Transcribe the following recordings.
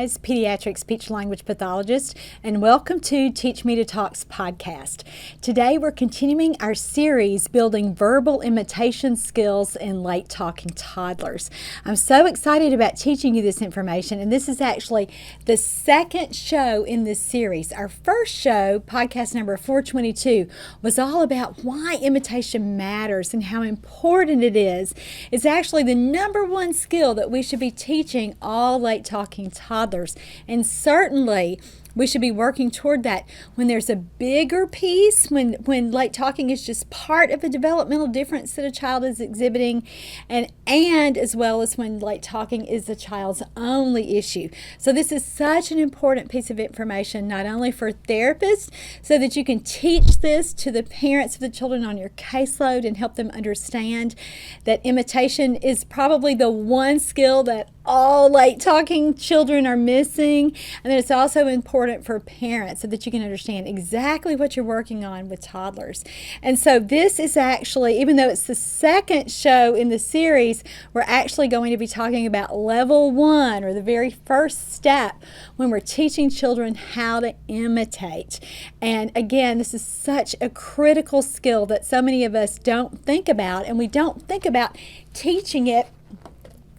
Mize, pediatric speech-language pathologist, and welcome to Teach Me to Talk's podcast. Today we're continuing our series building verbal imitation skills in late talking toddlers. I'm so excited about teaching you this information, and this is actually the second show in this series. Our first show, podcast number 422, was all about why imitation matters and how important it is. It's actually the number one skill that we should be teaching all late talking toddlers, and certainly we should be working toward that when there's a bigger piece, when late talking is just part of a developmental difference that a child is exhibiting, and as well as when late talking is the child's only issue. So this is such an important piece of information, not only for therapists, so that you can teach this to the parents of the children on your caseload and help them understand that imitation is probably the one skill that all late talking children are missing, and then it's also important for parents so that you can understand exactly what you're working on with toddlers. And so this is actually, even though it's the second show in the series, we're actually going to be talking about level 1, or the very first step when we're teaching children how to imitate. And again, this is such a critical skill that so many of us don't think about, and we don't think about teaching it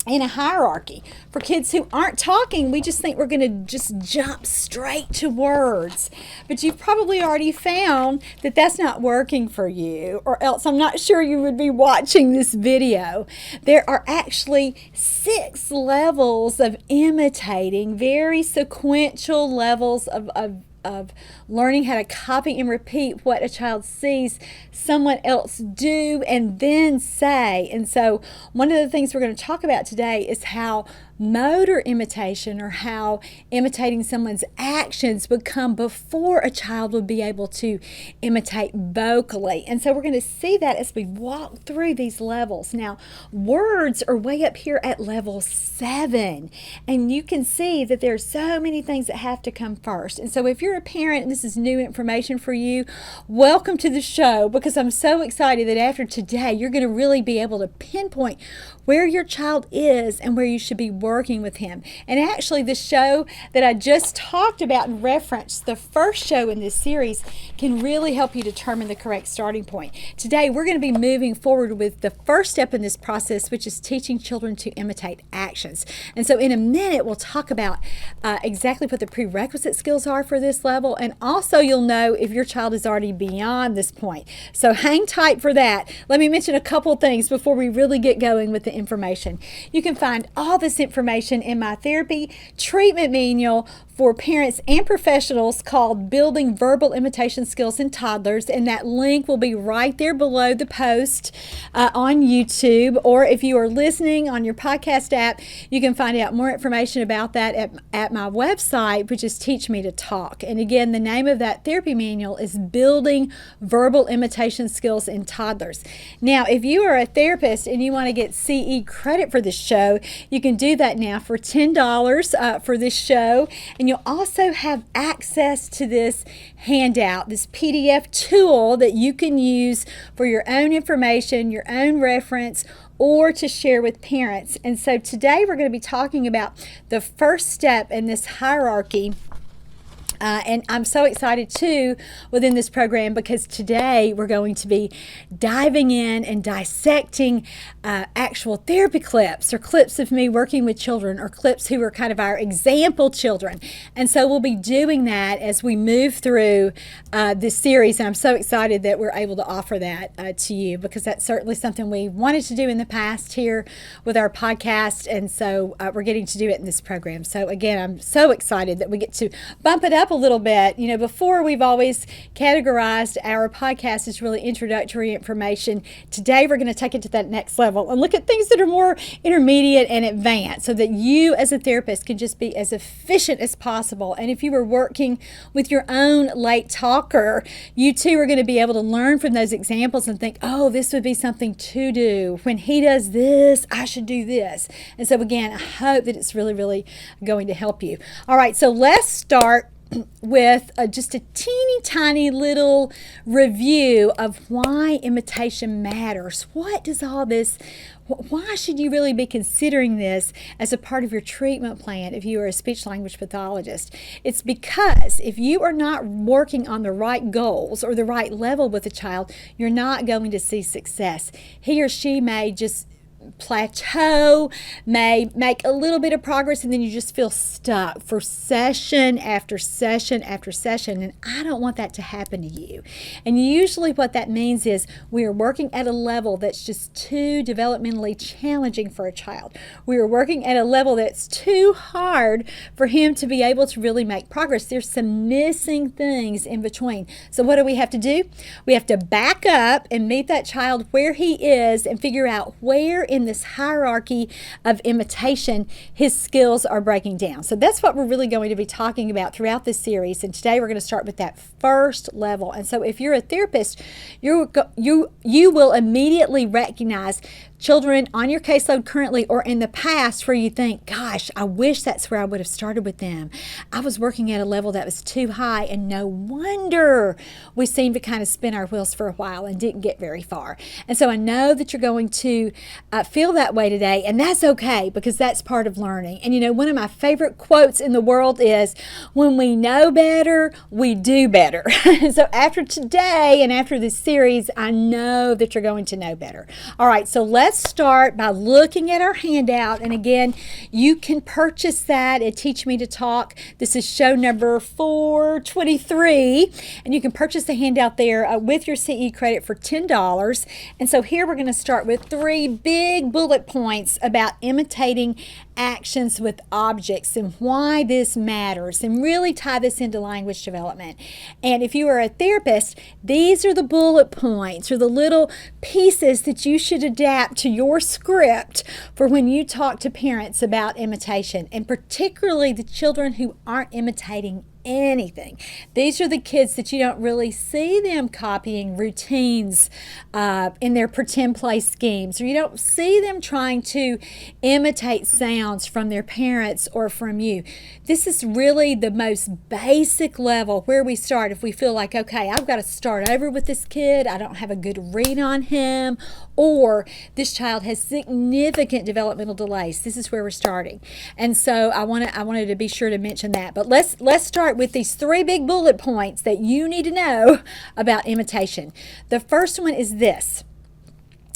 in a hierarchy. For kids who aren't talking, we just think we're going to just jump straight to words. But you've probably already found that that's not working for you, or else I'm not sure you would be watching this video. There are actually 6 levels of imitating, very sequential levels of learning how to copy and repeat what a child sees someone else do and then say. And so one of the things we're going to talk about today is how motor imitation, or how imitating someone's actions, would come before a child would be able to imitate vocally. And so we're going to see that as we walk through these levels. Now, words are way up here at level 7, and you can see that there are so many things that have to come first. And so if you're a parent and this is new information for you, welcome to the show, because I'm so excited that after today you're going to really be able to pinpoint where your child is and where you should be working with him. And actually, the show that I just talked about and referenced, the first show in this series, can really help you determine the correct starting point. Today, we're going to be moving forward with the first step in this process, which is teaching children to imitate actions. And so in a minute, we'll talk about exactly what the prerequisite skills are for this level, and also you'll know if your child is already beyond this point. So hang tight for that. Let me mention a couple things before we really get going with the information. You can find all this information in my therapy treatment manual for parents and professionals called Building Verbal Imitation Skills in Toddlers, and that link will be right there below the post on YouTube, or if you are listening on your podcast app, you can find out more information about that at my website, which is Teach Me to Talk. And again, the name of that therapy manual is Building Verbal Imitation Skills in Toddlers. Now, if you are a therapist and you want to get CE credit for this show, you can do that now for $10 for this show. And you'll also have access to this handout, this PDF tool that you can use for your own information, your own reference, or to share with parents. And so today we're going to be talking about the first step in this hierarchy. And I'm so excited too within this program, because today we're going to be diving in and dissecting actual therapy clips, or clips of me working with children, or clips who are kind of our example children. And so we'll be doing that as we move through this series. And I'm so excited that we're able to offer that to you, because that's certainly something we wanted to do in the past here with our podcast. And so we're getting to do it in this program. So again, I'm so excited that we get to bump it up a little bit. You know, before we've always categorized our podcast as really introductory information. Today we're going to take it to that next level and look at things that are more intermediate and advanced, so that you as a therapist can just be as efficient as possible. And if you were working with your own late talker, you too are going to be able to learn from those examples and think, oh, this would be something to do. When he does this, I should do this. And so again, I hope that it's really, really going to help you. All right, so let's start with just a teeny tiny little review of why imitation matters. What does all this, why should you really be considering this as a part of your treatment plan if you are a speech language pathologist? It's because if you are not working on the right goals or the right level with a child, you're not going to see success. He or she may just plateau, may make a little bit of progress, and then you just feel stuck for session after session after session, and I don't want that to happen to you. And usually what that means is we are working at a level that's just too developmentally challenging for a child. We are working at a level that's too hard for him to be able to really make progress. There's some missing things in between. So what do we have to do? We have to back up and meet that child where he is and figure out where in this hierarchy of imitation his skills are breaking down. So that's what we're really going to be talking about throughout this series, and today we're going to start with that first level. And so if you're a therapist, you will immediately recognize children on your caseload currently or in the past where you think, gosh, I wish that's where I would have started with them. I was working at a level that was too high, and no wonder we seemed to kind of spin our wheels for a while and didn't get very far. And so I know that you're going to feel that way today, and that's okay because that's part of learning. And you know, one of my favorite quotes in the world is, when we know better, we do better. So after today and after this series, I know that you're going to know better. All right, so let's start by looking at our handout. And again, you can purchase that at Teach Me to Talk. This is show number 423. And you can purchase the handout there with your CE credit for $10. And so here we're going to start with 3 big bullet points about imitating actions with objects and why this matters, and really tie this into language development. And if you are a therapist, these are the bullet points or the little pieces that you should adapt to your script for when you talk to parents about imitation, and particularly the children who aren't imitating anything. These are the kids that you don't really see them copying routines in their pretend play schemes, or you don't see them trying to imitate sounds from their parents or from you. This is really the most basic level where we start if we feel like, okay, I've got to start over with this kid, I don't have a good read on him, or this child has significant developmental delays. This is where we're starting. And so I wanted to be sure to mention that. But let's start with these 3 big bullet points that you need to know about imitation. The first one is this,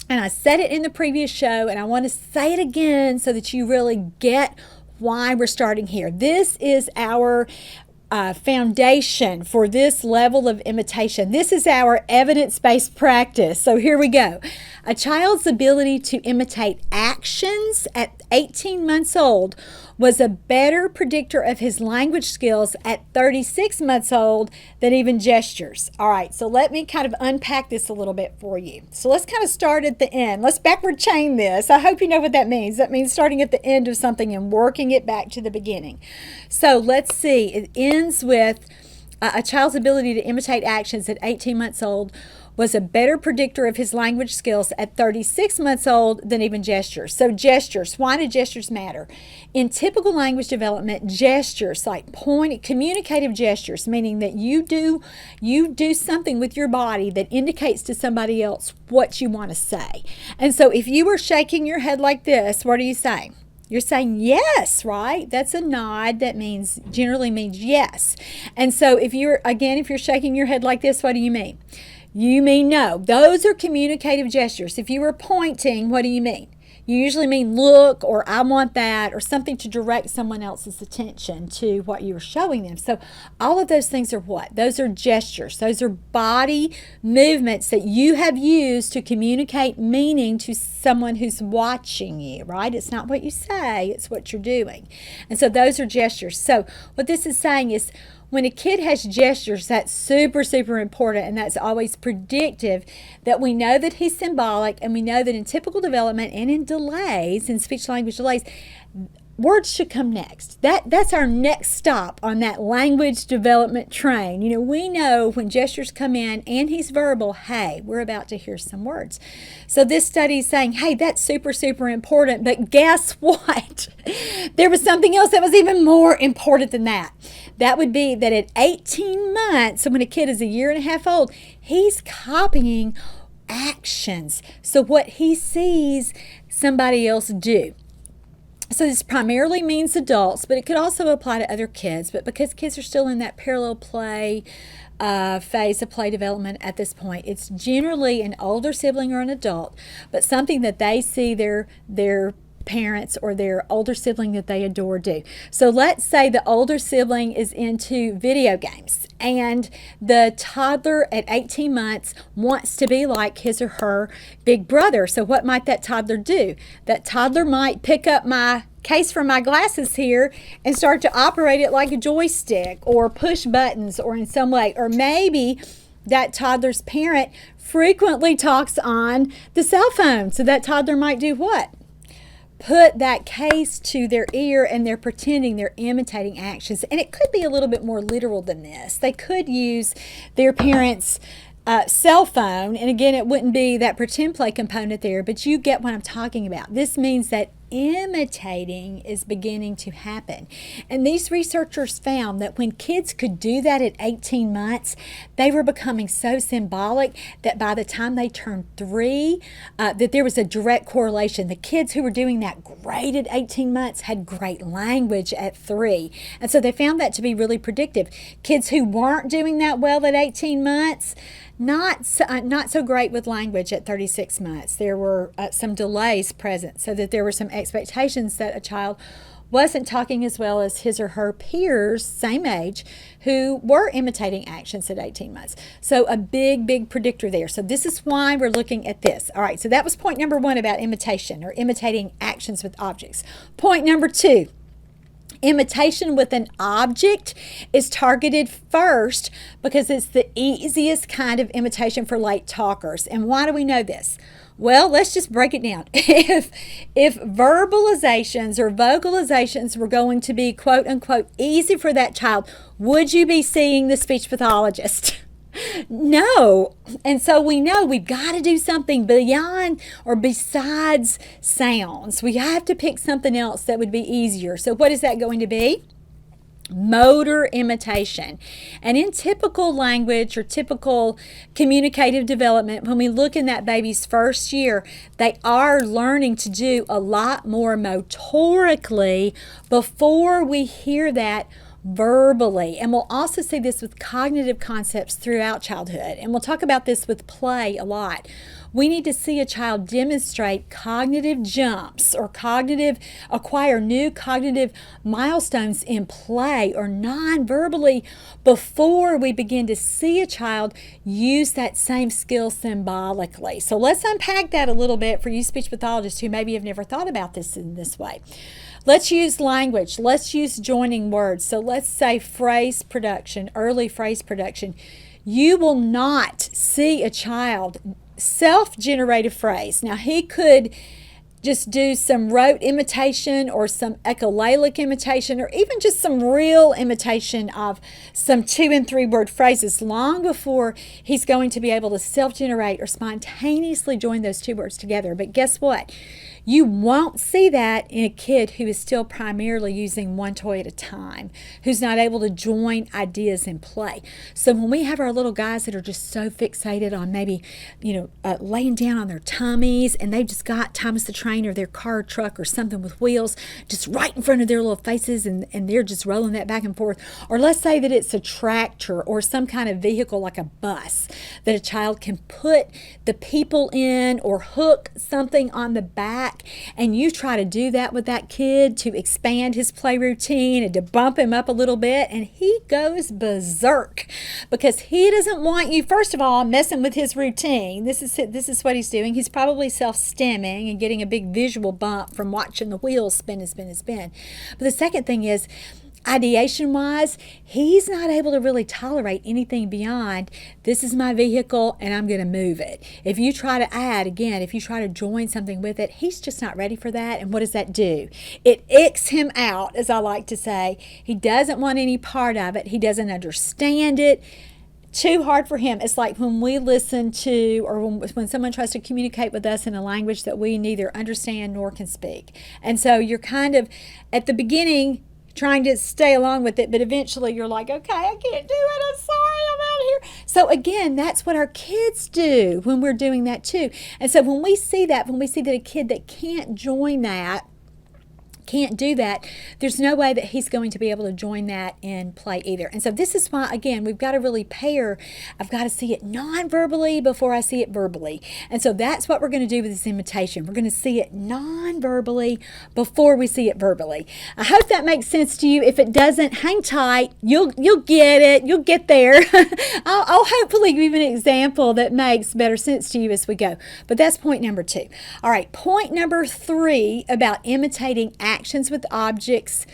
and I said it in the previous show, and I want to say it again so that you really get why we're starting here. This is our foundation for this level of imitation. This is our evidence-based practice. So here we go. A child's ability to imitate actions at 18 months old was a better predictor of his language skills at 36 months old than even gestures. All right, so let me kind of unpack this a little bit for you. So let's kind of start at the end. Let's backward chain this. I hope you know what that means. That means starting at the end of something and working it back to the beginning. So let's see. It ends with a child's ability to imitate actions at 18 months old was a better predictor of his language skills at 36 months old than even gestures. So gestures, why do gestures matter? In typical language development, gestures like communicative gestures, meaning that you do something with your body that indicates to somebody else what you want to say. And so if you were shaking your head like this, what are you saying? You're saying yes, right? That's a nod that generally means yes. And so if you're shaking your head like this, what do you mean? You mean no. Those are communicative gestures. If you were pointing, what do you mean? You usually mean look, or I want that, or something to direct someone else's attention to what you were showing them. So all of those things are what? Those are gestures. Those are body movements that you have used to communicate meaning to someone who's watching you, right? It's not what you say, it's what you're doing. And so those are gestures. So what this is saying is, when a kid has gestures, that's super, super important, and that's always predictive that we know that he's symbolic, and we know that in typical development and in delays, in speech language delays, words should come next. That's our next stop on that language development train. We know when gestures come in and he's verbal, hey, we're about to hear some words. So this study is saying, hey, that's super, super important. But guess what? There was something else that was even more important than that. That would be that at 18 months, so when a kid is a year and a half old, he's copying actions. So what he sees somebody else do. So this primarily means adults, but it could also apply to other kids. But because kids are still in that parallel play phase of play development at this point, it's generally an older sibling or an adult, but something that they see their parents or their older sibling that they adore do. So let's say the older sibling is into video games and the toddler at 18 months wants to be like his or her big brother. So what might that toddler do? That toddler might pick up my case for my glasses here and start to operate it like a joystick or push buttons or in some way. Or maybe that toddler's parent frequently talks on the cell phone. So that toddler might do what? Put that case to their ear and they're pretending they're imitating actions. And it could be a little bit more literal than this. They could use their parents' cell phone, and again, it wouldn't be that pretend play component there, but you get what I'm talking about. This means that imitating is beginning to happen. And these researchers found that when kids could do that at 18 months, they were becoming so symbolic that by the time they turned 3, that there was a direct correlation. The kids who were doing that great at 18 months had great language at 3. And so they found that to be really predictive. Kids who weren't doing that well at 18 months, not so great with language at 36 months. There were some delays present, so that there were some expectations that a child wasn't talking as well as his or her peers, same age, who were imitating actions at 18 months. So a big predictor there. So this is why we're looking at this. All right, so that was point number 1 about imitation or imitating actions with objects. Point number 2. Imitation with an object is targeted first because it's the easiest kind of imitation for late talkers. And why do we know this? Well, let's just break it down. If verbalizations or vocalizations were going to be quote unquote easy for that child, would you be seeing the speech pathologist? No. And so we know we've got to do something beyond or besides sounds. We have to pick something else that would be easier. So what is that going to be? Motor imitation. And in typical language or typical communicative development, when we look in that baby's first year, they are learning to do a lot more motorically before we hear that verbally. And we'll also see this with cognitive concepts throughout childhood. And we'll talk about this with play a lot. We need to see a child demonstrate cognitive jumps or acquire new cognitive milestones in play or non-verbally before we begin to see a child use that same skill symbolically. So let's unpack that a little bit for you speech pathologists who maybe have never thought about this in this way. Let's use language. Let's use joining words. So let's say phrase production, early phrase production. You will not see a child self-generated phrase. Now, he could just do some rote imitation or some echolalic imitation or even just some real imitation of some 2- and 3-word phrases long before he's going to be able to self-generate or spontaneously join those 2 words together. But guess what? You won't see that in a kid who is still primarily using one toy at a time, who's not able to join ideas in play. So when we have our little guys that are just so fixated on maybe, laying down on their tummies and they've just got Thomas the Train or their car or truck or something with wheels just right in front of their little faces and they're just rolling that back and forth. Or let's say that it's a tractor or some kind of vehicle like a bus that a child can put the people in or hook something on the back, and you try to do that with that kid to expand his play routine and to bump him up a little bit, and he goes berserk because he doesn't want you, first of all, messing with his routine. This is what he's doing. He's probably self-stimming and getting a big visual bump from watching the wheels spin and spin and spin. But the second thing is, Ideation-wise, he's not able to really tolerate anything beyond, this is my vehicle and I'm going to move it. If you try to add, again, if you try to join something with it, he's just not ready for that. And what does that do? It icks him out, as I like to say. He doesn't want any part of it. He doesn't understand it. Too hard for him. It's like when we listen to, or when someone tries to communicate with us in a language that we neither understand nor can speak. And so you're kind of, at the beginning, trying to stay along with it, but eventually you're like, okay, I can't do it. I'm sorry, I'm out of here. So again, that's what our kids do when we're doing that too. And so when we see that a kid that can't join that, can't do that, there's no way that he's going to be able to join that in play either. And so this is why, again, we've got to really pair. I've got to see it non-verbally before I see it verbally. And so that's what we're going to do with this imitation. We're going to see it non-verbally before we see it verbally. I hope that makes sense to you. If it doesn't, hang tight. You'll get it. You'll get there. I'll hopefully give you an example that makes better sense to you as we go. But that's point number 2. All right, point number 3 about imitating actions with objects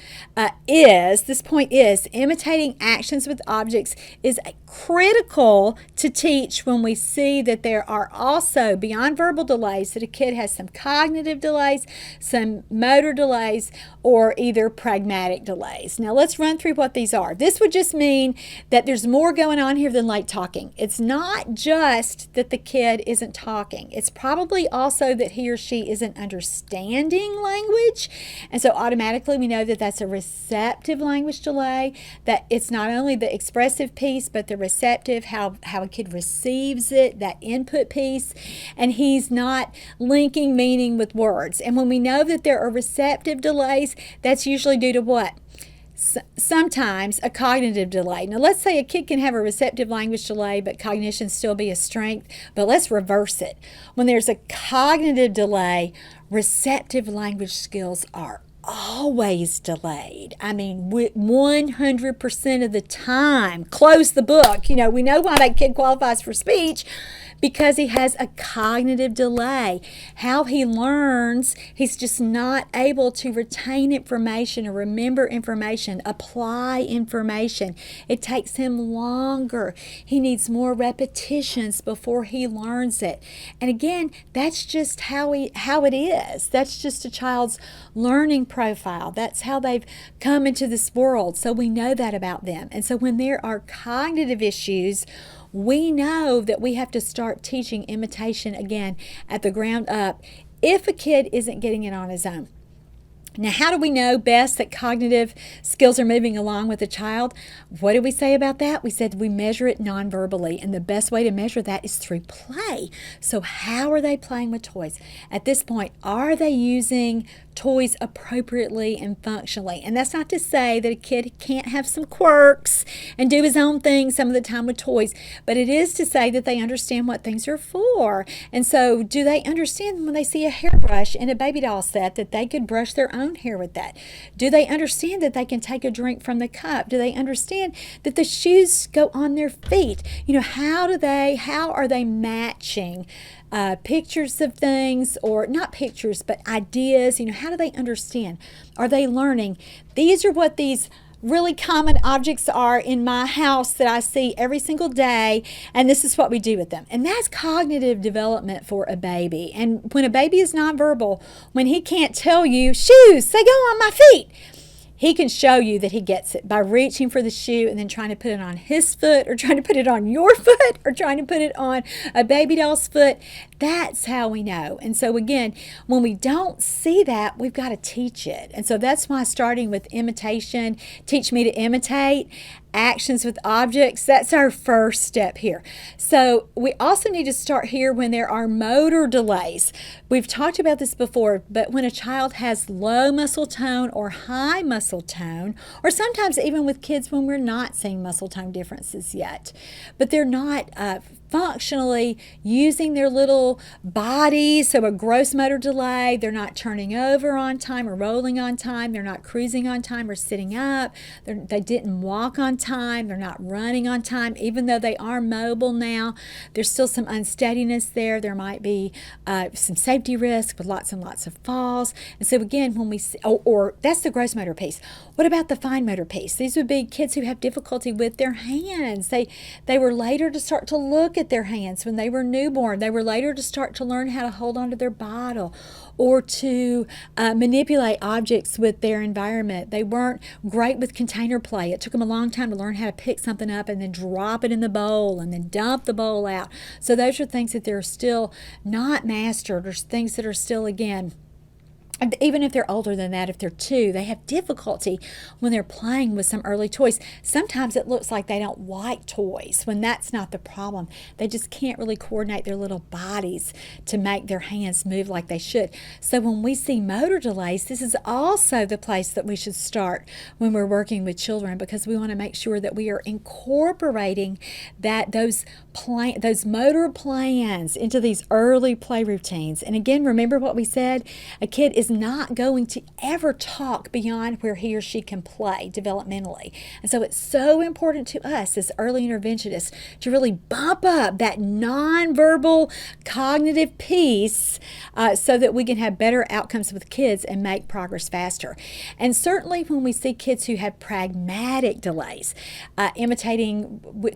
imitating actions with objects is critical to teach when we see that there are also, beyond verbal delays, that a kid has some cognitive delays, some motor delays, or either pragmatic delays. Now let's run through what these are. This would just mean that there's more going on here than late talking. It's not just that the kid isn't talking. It's probably also that he or she isn't understanding language. And so automatically we know that that's a receptive language delay, that it's not only the expressive piece, but the receptive, how a kid receives it, that input piece, and he's not linking meaning with words. And when we know that there are receptive delays, that's usually due to what? Sometimes a cognitive delay. Now let's say a kid can have a receptive language delay but cognition still be a strength, but let's reverse it. When there's a cognitive delay, receptive language skills are always delayed. I mean, 100% of the time. Close the book. You know, we know why that kid qualifies for speech, because he has a cognitive delay. How he learns, he's just not able to retain information or remember information, apply information. It takes him longer. He needs more repetitions before he learns it. And again, that's just how it is. That's just a child's learning profile. That's how they've come into this world. So we know that about them. And so when there are cognitive issues, we know that we have to start teaching imitation again at the ground up if a kid isn't getting it on his own. Now, how do we know best that cognitive skills are moving along with a child? What did we say about that? We said we measure it non-verbally, and the best way to measure that is through play. So how are they playing with toys? At this point, are they using toys appropriately and functionally? And that's not to say that a kid can't have some quirks and do his own thing some of the time with toys, but it is to say that they understand what things are for. And so do they understand when they see a hairbrush in a baby doll set that they could brush their own hair with that? Do they understand that they can take a drink from the cup? Do they understand that the shoes go on their feet? You know, how are they matching pictures of things, or not pictures, but ideas? You know, how do they understand? Are they learning? These are what these really common objects are in my house that I see every single day, and this is what we do with them. And that's cognitive development for a baby. And when a baby is nonverbal, when he can't tell you, shoes, they go on my feet, he can show you that he gets it by reaching for the shoe and then trying to put it on his foot, or trying to put it on your foot, or trying to put it on a baby doll's foot. That's how we know. And so again, when we don't see that, we've got to teach it. And so that's why starting with imitation, teach me to imitate, actions with objects, that's our first step here. So we also need to start here when there are motor delays. We've talked about this before, but when a child has low muscle tone or high muscle tone, or sometimes even with kids when we're not seeing muscle tone differences yet, but they're not functionally using their little bodies. So a gross motor delay, they're not turning over on time or rolling on time, they're not cruising on time or sitting up, they didn't walk on time, they're not running on time. Even though they are mobile now, there's still some unsteadiness there. There might be some safety risk with lots and lots of falls. And so again, when we see, or that's the gross motor piece. What about the fine motor piece? These would be kids who have difficulty with their hands. They were later to start to look at their hands when they were newborn. They were later to start to learn how to hold onto their bottle or to manipulate objects with their environment. They weren't great with container play. It took them a long time to learn how to pick something up and then drop it in the bowl and then dump the bowl out. So those are things that they're still not mastered, or things that are still, again, even if they're older than that, if they're 2, they have difficulty when they're playing with some early toys. Sometimes it looks like they don't like toys when that's not the problem. They just can't really coordinate their little bodies to make their hands move like they should. So when we see motor delays, this is also the place that we should start when we're working with children, because we want to make sure that we are incorporating those motor plans into these early play routines. And again, remember what we said, a kid is not going to ever talk beyond where he or she can play developmentally. And so it's so important to us as early interventionists to really bump up that nonverbal cognitive piece so that we can have better outcomes with kids and make progress faster. And certainly when we see kids who have pragmatic delays,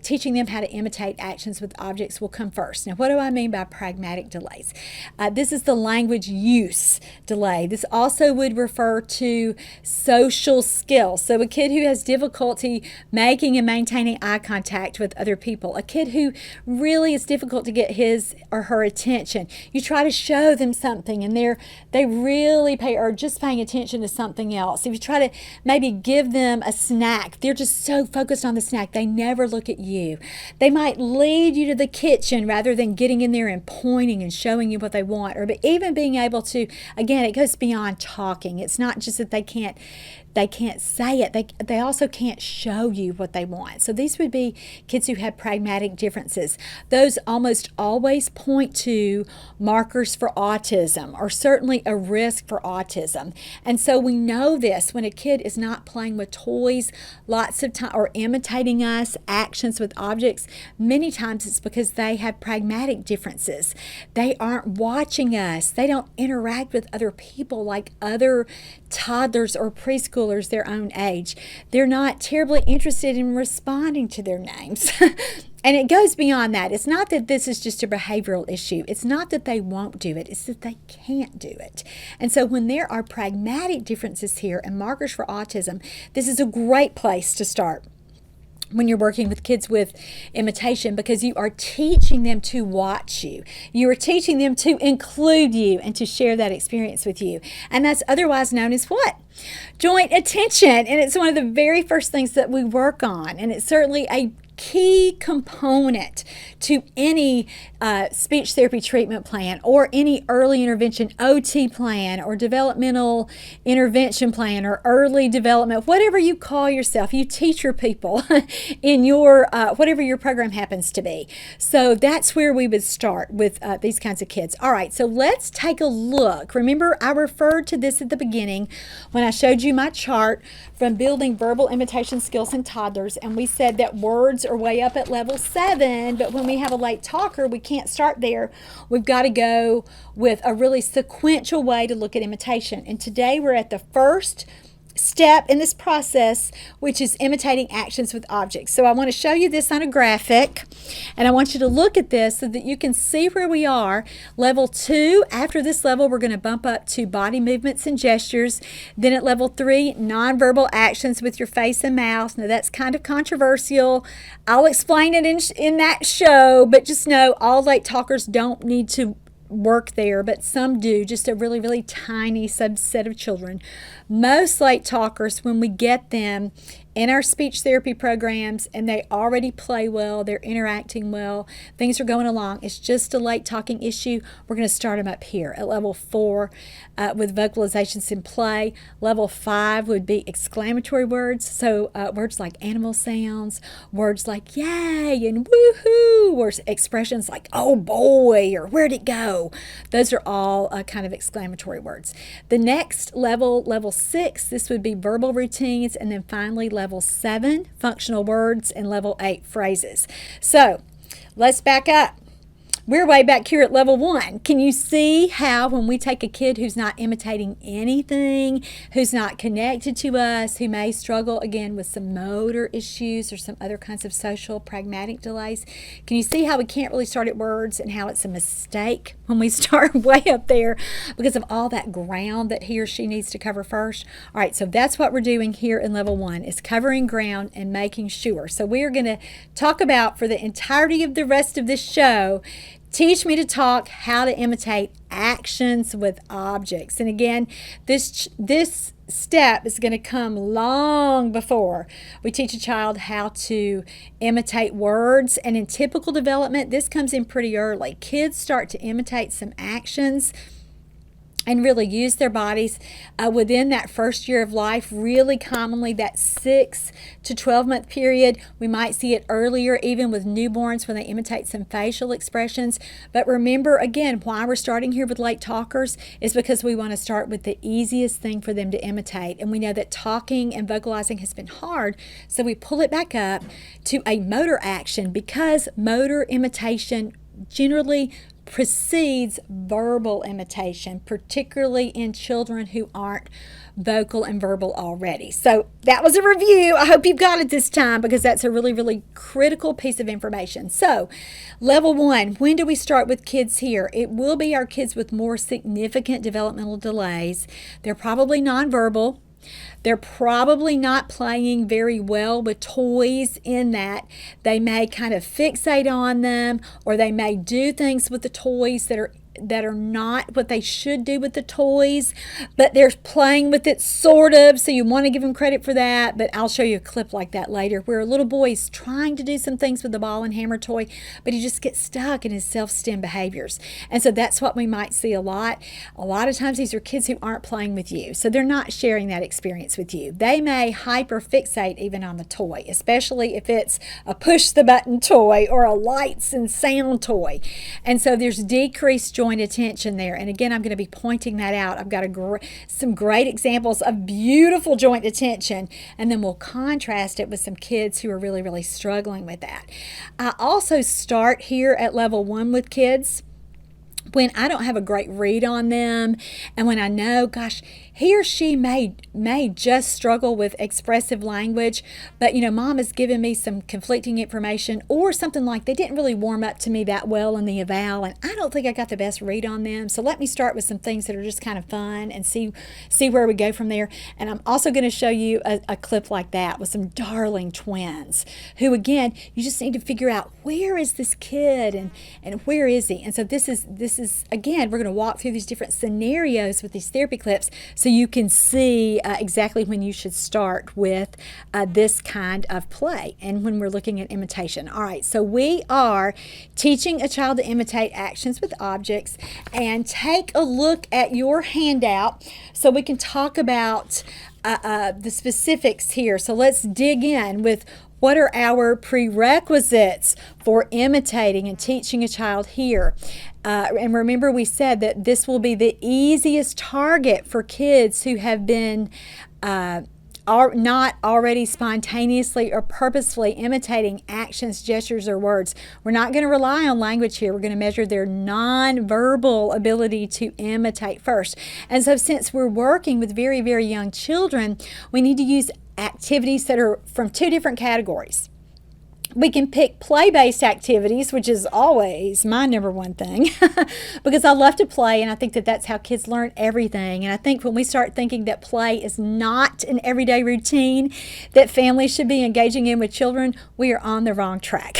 teaching them how to imitate actions with objects will come first. Now, what do I mean by pragmatic delays? This is the language use delay. This also would refer to social skills. So a kid who has difficulty making and maintaining eye contact with other people, a kid who really is difficult to get his or her attention. You try to show them something and they really are just paying attention to something else. If you try to maybe give them a snack, they're just so focused on the snack, they never look at you. They might lead you to the kitchen rather than getting in there and pointing and showing you what they want, or even being able to, again, it goes beyond talking. It's not just that they can't say it, they also can't show you what they want. So these would be kids who have pragmatic differences. Those almost always point to markers for autism, or certainly a risk for autism. And so we know this when a kid is not playing with toys lots of time or imitating us actions with objects. Many times it's because they have pragmatic differences. They aren't watching us. They don't interact with other people like other toddlers or preschoolers their own age. They're not terribly interested in responding to their names. And it goes beyond that. It's not that this is just a behavioral issue. It's not that they won't do it. It's that they can't do it. And so when there are pragmatic differences here and markers for autism, this is a great place to start when you're working with kids with imitation, because you are teaching them to watch you. You are teaching them to include you and to share that experience with you. And that's otherwise known as what? Joint attention. And it's one of the very first things that we work on. And it's certainly a key component to any speech therapy treatment plan or any early intervention OT plan or developmental intervention plan or early development, whatever you call yourself. You teach your people in your whatever your program happens to be. So that's where we would start with these kinds of kids. All right, so let's take a look. Remember, I referred to this at the beginning when I showed you my chart from building verbal imitation skills in toddlers, and we said that words are way up at level 7, but when we have a late talker, we can't start there. We've got to go with a really sequential way to look at imitation. And today we're at the first step in this process, which is imitating actions with objects. So I want to show you this on a graphic, and I want you to look at this so that you can see where we are. Level 2, after this level, we're going to bump up to body movements and gestures. Then at level 3, nonverbal actions with your face and mouth. Now that's kind of controversial. I'll explain it in that show, but just know all late talkers don't need to work there, but some do, just a really, really tiny subset of children. Most late talkers, when we get them in our speech therapy programs, and they already play well, they're interacting well, things are going along. It's just a late talking issue. We're going to start them up here at level 4 with vocalizations in play. Level 5 would be exclamatory words, so words like animal sounds, words like yay and woohoo, or expressions like oh boy or where'd it go. Those are all kind of exclamatory words. The next level, level 6, this would be verbal routines, and then finally level 7, functional words, and level 8, phrases. So let's back up. We're way back here at level 1. Can you see how when we take a kid who's not imitating anything, who's not connected to us, who may struggle again with some motor issues or some other kinds of social pragmatic delays, can you see how we can't really start at words and how it's a mistake when we start way up there because of all that ground that he or she needs to cover first? All right, so that's what we're doing here in level 1, is covering ground and making sure. So we are going to talk about, for the entirety of the rest of this show, teach me to talk how to imitate actions with objects. And again, this step is going to come long before we teach a child how to imitate words. And in typical development, this comes in pretty early. Kids start to imitate some actions and really use their bodies within that first year of life. Really commonly that 6 to 12 month period. We might see it earlier even with newborns when they imitate some facial expressions. But remember, again, why we're starting here with late talkers is because we want to start with the easiest thing for them to imitate. And we know that talking and vocalizing has been hard, so we pull it back up to a motor action, because motor imitation generally precedes verbal imitation, particularly in children who aren't vocal and verbal already. So that was a review. I hope you've got it this time, because that's a really, really critical piece of information. So level 1, when do we start with kids here? It will be our kids with more significant developmental delays. They're probably nonverbal. They're probably not playing very well with toys, in that they may kind of fixate on them, or they may do things with the toys that are not what they should do with the toys, but they're playing with it sort of, so you want to give them credit for that. But I'll show you a clip like that later, where a little boy is trying to do some things with the ball and hammer toy, but he just gets stuck in his self-stem behaviors. And so that's what we might see a lot. A lot of times these are kids who aren't playing with you, so they're not sharing that experience with you. They may hyper fixate even on the toy, especially if it's a push the button toy or a lights and sound toy. And so there's decreased joint attention there. And again, I'm going to be pointing that out. I've got some great examples of beautiful joint attention, and then we'll contrast it with some kids who are really, really struggling with that. I also start here at level 1 with kids when I don't have a great read on them, and when I know, gosh, he or she may just struggle with expressive language, but mom has given me some conflicting information, or something like they didn't really warm up to me that well in the eval, and I don't think I got the best read on them. So let me start with some things that are just kind of fun and see where we go from there. And I'm also going to show you a clip like that with some darling twins who, again, you just need to figure out, where is this kid and where is he? And so this is again, we're going to walk through these different scenarios with these therapy clips, so you can see exactly when you should start with this kind of play and when we're looking at imitation. All right, so we are teaching a child to imitate actions with objects, and take a look at your handout so we can talk about the specifics here. So let's dig in with, what are our prerequisites for imitating and teaching a child here? And remember, we said that this will be the easiest target for kids who have been are not already spontaneously or purposefully imitating actions, gestures, or words. We're not going to rely on language here. We're going to measure their nonverbal ability to imitate first. And so since we're working with very, very young children, we need to use activities that are from 2 different categories. We can pick play-based activities, which is always my number one thing because I love to play, and I think that that's how kids learn everything. And I think when we start thinking that play is not an everyday routine that families should be engaging in with children, we are on the wrong track.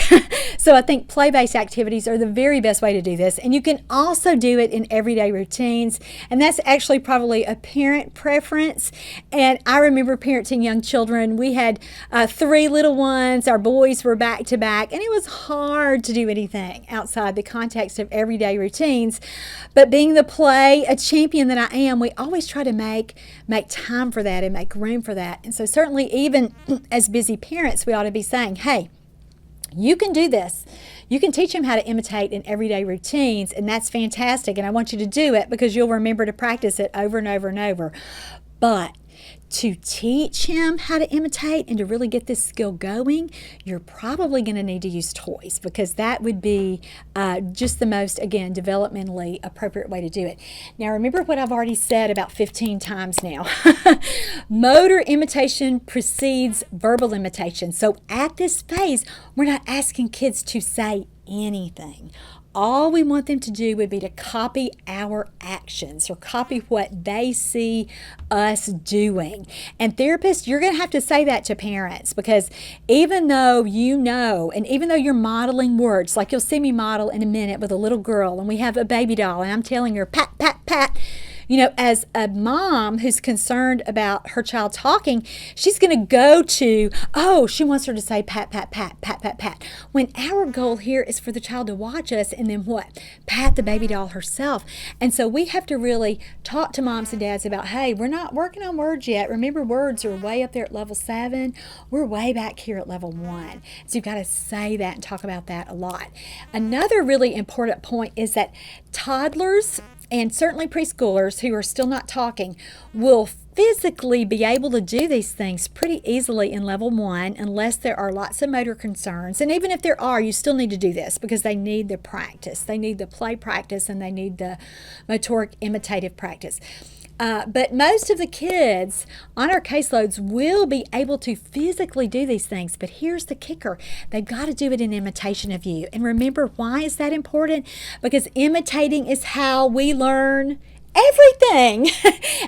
So I think play-based activities are the very best way to do this. And you can also do it in everyday routines, and that's actually probably a parent preference. And I remember parenting young children. We had 3 little ones. Our boys were back to back, and it was hard to do anything outside the context of everyday routines. But being the play a champion that I am, we always try to make time for that and make room for that. And so certainly even as busy parents, we ought to be saying, hey, you can do this. You can teach him how to imitate in everyday routines, and that's fantastic. And I want you to do it because you'll remember to practice it over and over and over. But to teach him how to imitate and to really get this skill going, you're probably going to need to use toys, because that would be just the most, again, developmentally appropriate way to do it. Now, remember what I've already said about 15 times now. Motor imitation precedes verbal imitation. So at this phase, we're not asking kids to say anything. All we want them to do would be to copy our actions or copy what they see us doing. And therapists, you're going to have to say that to parents, because even though you know, and even though you're modeling words, like you'll see me model in a minute with a little girl, and we have a baby doll, and I'm telling her, pat, pat, pat. You know, as a mom who's concerned about her child talking, she's going to go to, oh, she wants her to say pat, pat, pat, pat, pat, pat. When our goal here is for the child to watch us and then what? Pat the baby doll herself. And so we have to really talk to moms and dads about, hey, we're not working on words yet. Remember, words are way up there at level 7. We're way back here at level 1. So you've got to say that and talk about that a lot. Another really important point is that toddlers, and certainly preschoolers who are still not talking, will physically be able to do these things pretty easily in level 1 unless there are lots of motor concerns. And even if there are, you still need to do this because they need the practice. They need the play practice, and they need the motoric imitative practice. But most of the kids on our caseloads will be able to physically do these things. But here's the kicker. They've got to do it in imitation of you. And remember, why is that important? Because imitating is how we learn everything.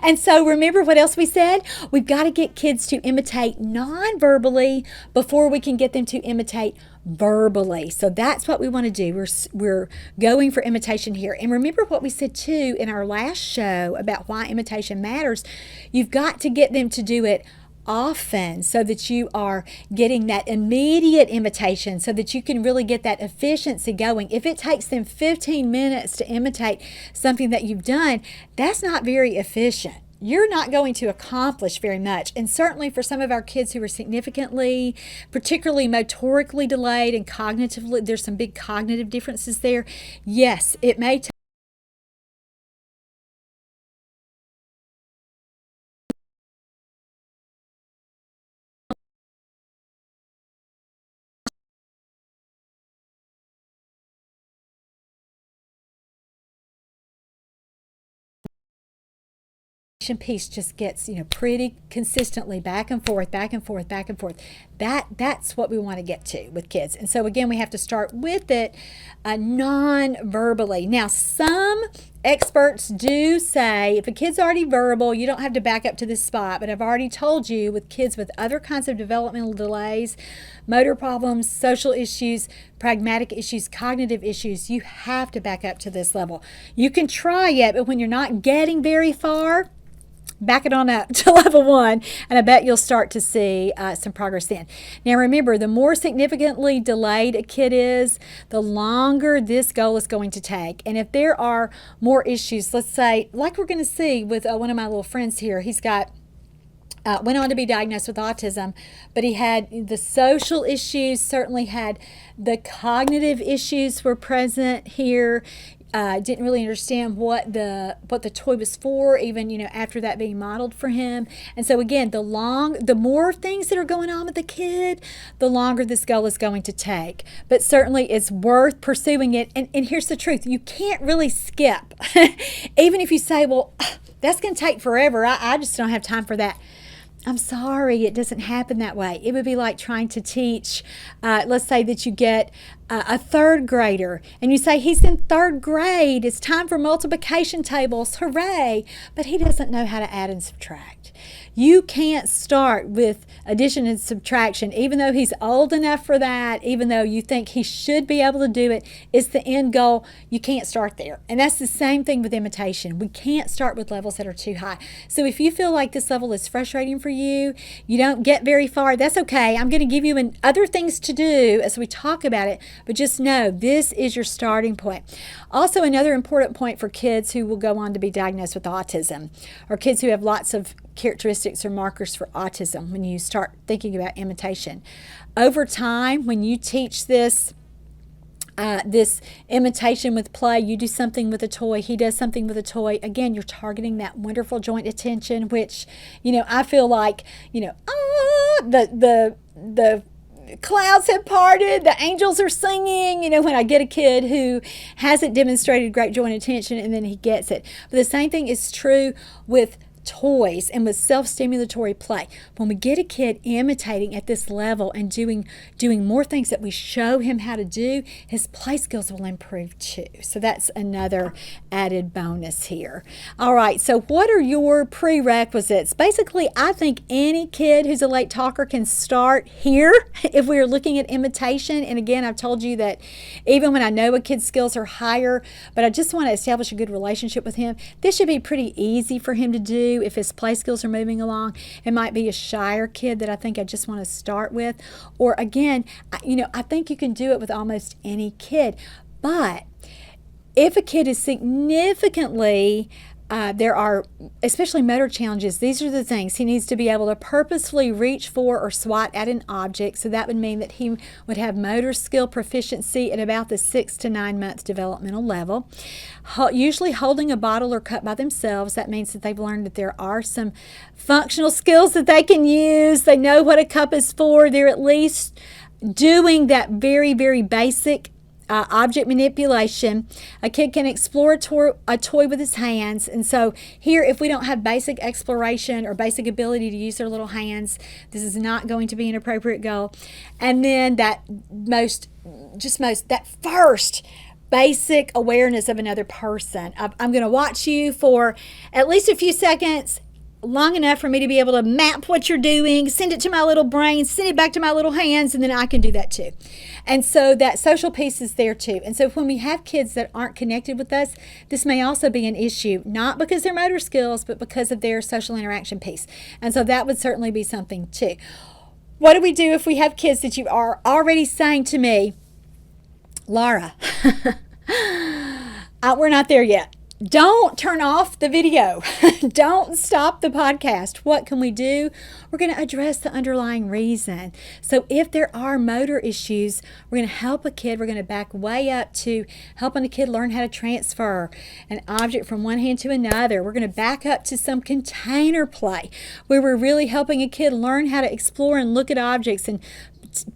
And so remember what else we said? We've got to get kids to imitate non-verbally before we can get them to imitate verbally. So that's what we want to do. We're going for imitation here. And remember what we said too in our last show about why imitation matters. You've got to get them to do it often so that you are getting that immediate imitation, so that you can really get that efficiency going. If it takes them 15 minutes to imitate something that you've done, that's not very efficient. You're not going to accomplish very much. And certainly for some of our kids who are significantly, particularly motorically delayed and cognitively, there's some big cognitive differences there. Yes, it may take piece just gets, pretty consistently back and forth, back and forth, back and forth. That's what we want to get to with kids. And so again, we have to start with it non-verbally. Now, some experts do say if a kid's already verbal, you don't have to back up to this spot, but I've already told you with kids with other kinds of developmental delays, motor problems, social issues, pragmatic issues, cognitive issues, you have to back up to this level. You can try it, but when you're not getting very far, back it on up to level 1, and I bet you'll start to see some progress then. Now remember, the more significantly delayed a kid is, the longer this goal is going to take. And if there are more issues, let's say, like we're going to see with one of my little friends here, he's got went on to be diagnosed with autism, but he had the social issues, certainly had the cognitive issues were present here. Didn't really understand what the toy was for, even after that being modeled for him. And so again, the more things that are going on with the kid, the longer this goal is going to take. But certainly it's worth pursuing it. And here's the truth: you can't really skip. Even if you say, well, that's going to take forever. I just don't have time for that. I'm sorry, it doesn't happen that way. It would be like trying to teach, let's say that you get a third grader and you say, he's in third grade, it's time for multiplication tables, hooray, but he doesn't know how to add and subtract. You can't start with addition and subtraction, even though he's old enough for that, even though you think he should be able to do it. It's the end goal. You can't start there. And that's the same thing with imitation. We can't start with levels that are too high. So if you feel like this level is frustrating for you, you don't get very far, that's okay. I'm going to give you other things to do as we talk about it, but just know this is your starting point. Also, another important point for kids who will go on to be diagnosed with autism, or kids who have lots of characteristics or markers for autism when you start thinking about imitation. Over time, when you teach this imitation with play, you do something with a toy, he does something with a toy. Again, you're targeting that wonderful joint attention, which, I feel like, the clouds have parted, the angels are singing, when I get a kid who hasn't demonstrated great joint attention and then he gets it. But the same thing is true with toys and with self-stimulatory play. When we get a kid imitating at this level and doing more things that we show him how to do, his play skills will improve too. So that's another added bonus here. All right, so what are your prerequisites? Basically, I think any kid who's a late talker can start here if we are looking at imitation. And again, I've told you that even when I know a kid's skills are higher, but I just want to establish a good relationship with him, this should be pretty easy for him to do. If his play skills are moving along, it might be a shyer kid that I think I just want to start with. Or again, I think you can do it with almost any kid. But if a kid is significantly there are, especially motor challenges, these are the things. He needs to be able to purposefully reach for or swat at an object. So that would mean that he would have motor skill proficiency at about the 6 to 9 month developmental level. Usually holding a bottle or cup by themselves. That means that they've learned that there are some functional skills that they can use. They know what a cup is for. They're at least doing that very, very basic object manipulation. A kid can explore a toy with his hands. And so here, if we don't have basic exploration or basic ability to use their little hands, this is not going to be an appropriate goal. And then that first basic awareness of another person. I'm going to watch you for at least a few seconds, long enough for me to be able to map what you're doing, send it to my little brain, send it back to my little hands, and then I can do that too. And so that social piece is there too. And so when we have kids that aren't connected with us, this may also be an issue, not because they're motor skills, but because of their social interaction piece. And so that would certainly be something too. What do we do if we have kids that you are already saying to me, Laura, we're not there yet. Don't turn off the video. Don't stop the podcast. What can we do? We're going to address the underlying reason. So if there are motor issues, we're going to help a kid. We're going to back way up to helping a kid learn how to transfer an object from one hand to another. We're going to back up to some container play where we're really helping a kid learn how to explore and look at objects and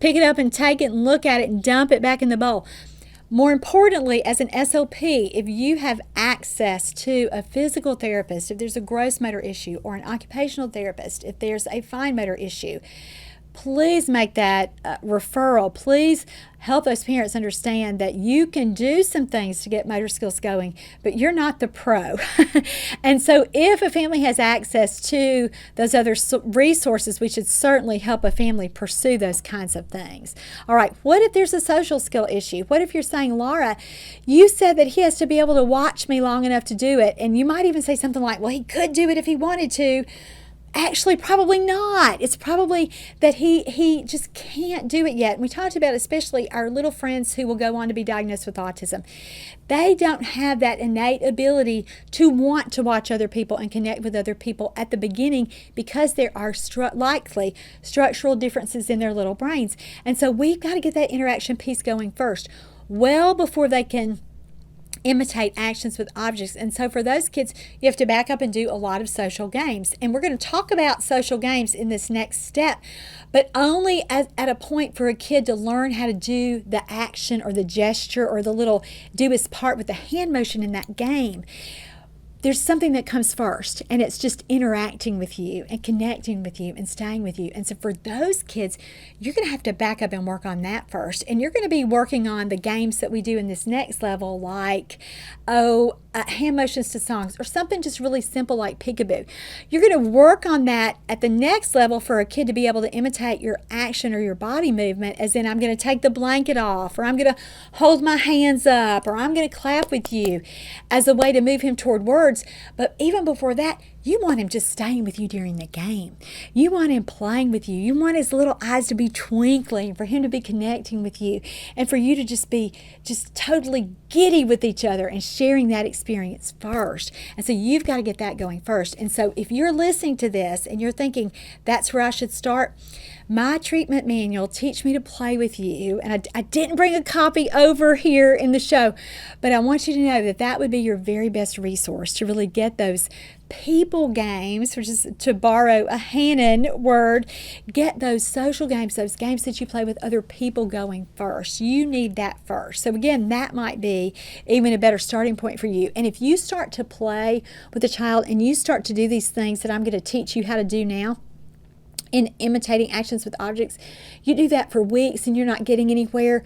pick it up and take it and look at it and dump it back in the bowl. More importantly, as an SLP, if you have access to a physical therapist, if there's a gross motor issue, or an occupational therapist, if there's a fine motor issue, please make that referral. Please help those parents understand that you can do some things to get motor skills going, but you're not the pro. And so if a family has access to those other resources, we should certainly help a family pursue those kinds of things. All right, what if there's a social skill issue? What if you're saying, Laura, you said that he has to be able to watch me long enough to do it, and you might even say something like, well, he could do it if he wanted to. Actually, probably not. It's probably that he just can't do it yet. And we talked about especially our little friends who will go on to be diagnosed with autism. They don't have that innate ability to want to watch other people and connect with other people at the beginning because there are likely structural differences in their little brains. And so we've got to get that interaction piece going first, well before they can imitate actions with objects. And so for those kids, you have to back up and do a lot of social games. And we're going to talk about social games in this next step, but only at a point for a kid to learn how to do the action or the gesture or the little do his part with the hand motion in that game. there's something that comes first, and it's just interacting with you and connecting with you and staying with you. And so for those kids, you're going to have to back up and work on that first. And you're going to be working on the games that we do in this next level, like, hand motions to songs, or something just really simple like peekaboo. You're going to work on that at the next level for a kid to be able to imitate your action or your body movement, as in, I'm going to take the blanket off, or I'm going to hold my hands up, or I'm going to clap with you, as a way to move him toward words. But even before that, you want him just staying with you during the game. You want him playing with you. You want his little eyes to be twinkling, for him to be connecting with you, and for you to just be just totally giddy with each other and sharing that experience first. And so you've got to get that going first. And so if you're listening to this and you're thinking, that's where I should start, my treatment manual, Teach Me to Play with You, and I didn't bring a copy over here in the show, but I want you to know that that would be your very best resource to really get those people games, which is, to borrow a Hannon word, get those social games, those games that you play with other people going first. You need that first. So again, that might be even a better starting point for you. And if you start to play with a child and you start to do these things that I'm going to teach you how to do now, in imitating actions with objects, you do that for weeks and you're not getting anywhere,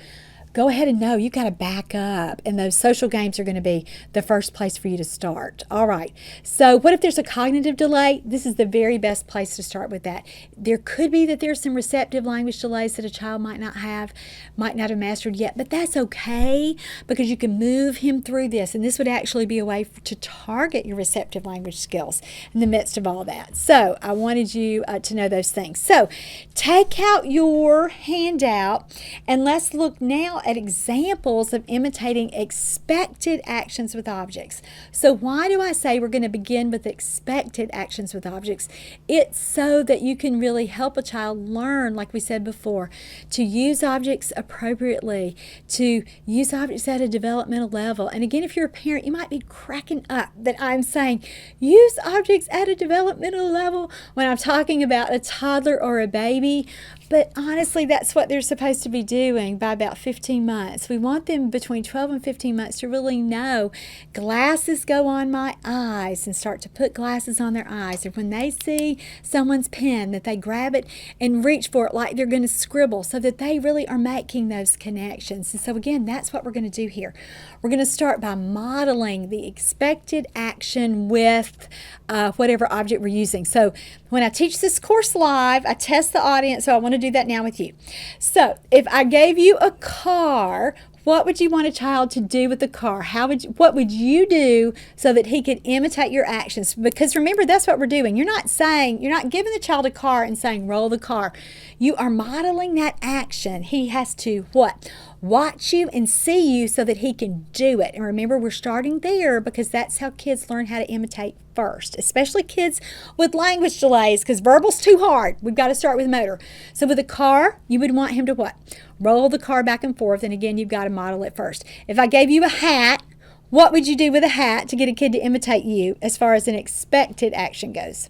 go ahead and know you've got to back up, and those social games are going to be the first place for you to start. All right, so what if there's a cognitive delay? This is the very best place to start with that. There could be that there's some receptive language delays that a child might not have mastered yet, but that's okay, because you can move him through this, and this would actually be a way to target your receptive language skills in the midst of all that. So I wanted you to know those things. So take out your handout and let's look now at examples of imitating expected actions with objects. So why do I say we're going to begin with expected actions with objects? It's so that you can really help a child learn, like we said before, to use objects appropriately, to use objects at a developmental level. And again, if you're a parent, you might be cracking up that I'm saying use objects at a developmental level when I'm talking about a toddler or a baby. But honestly, that's what they're supposed to be doing by about 15 months. We want them between 12 and 15 months to really know glasses go on my eyes, and start to put glasses on their eyes. Or when they see someone's pen, that they grab it and reach for it like they're going to scribble, so that they really are making those connections. And so again, that's what we're going to do here. We're going to start by modeling the expected action with whatever object we're using. So when I teach this course live, I test the audience, so I want to do that now with you. So if I gave you a car, what would you want a child to do with the car? What would you do so that he could imitate your actions? Because remember, that's what we're doing. You're not giving the child a car and saying, roll the car. You are modeling that action. He has to what? Watch you and see you so that he can do it. And remember, we're starting there because that's how kids learn how to imitate first, especially kids with language delays, because verbal's too hard. We've got to start with motor. So with a car, you would want him to what? Roll the car back and forth. And again, you've got to model it first. If I gave you a hat, what would you do with a hat to get a kid to imitate you as far as an expected action goes?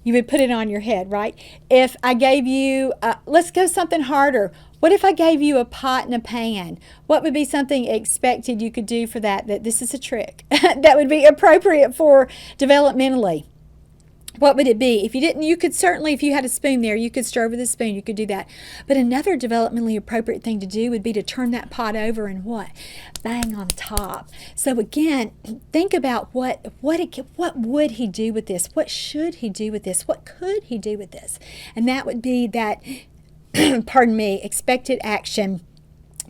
You would put it on your head, right? If I gave you, let's go something harder. What if I gave you a pot and a pan? What would be something expected you could do for that this is a trick, that would be appropriate for developmentally? What would it be? If you didn't, you could certainly, if you had a spoon there, you could stir with a spoon, you could do that. But another developmentally appropriate thing to do would be to turn that pot over and what? Bang on top. So again, think about what would he do with this? What should he do with this? What could he do with this? And that would be that, pardon me, expected action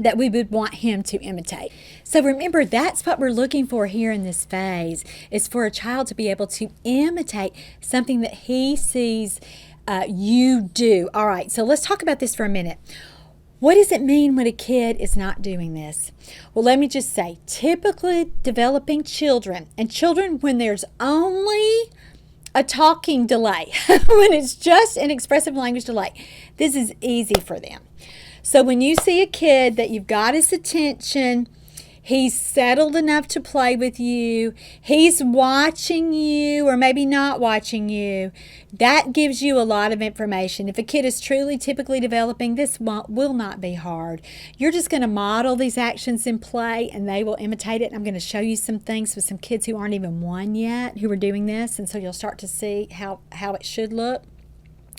that we would want him to imitate. So remember, that's what we're looking for here in this phase, is for a child to be able to imitate something that he sees you do. All right, so let's talk about this for a minute. What does it mean when a kid is not doing this? Well, let me just say, typically developing children, and children when there's only a talking delay, when it's just an expressive language delay, this is easy for them. So when you see a kid that you've got his attention, He's settled enough to play with you. He's watching you or maybe not watching you. That gives you a lot of information. If a kid is truly typically developing, this will not be hard. You're just going to model these actions in play and they will imitate it. I'm going to show you some things with some kids who aren't even one yet who are doing this, and so you'll start to see how it should look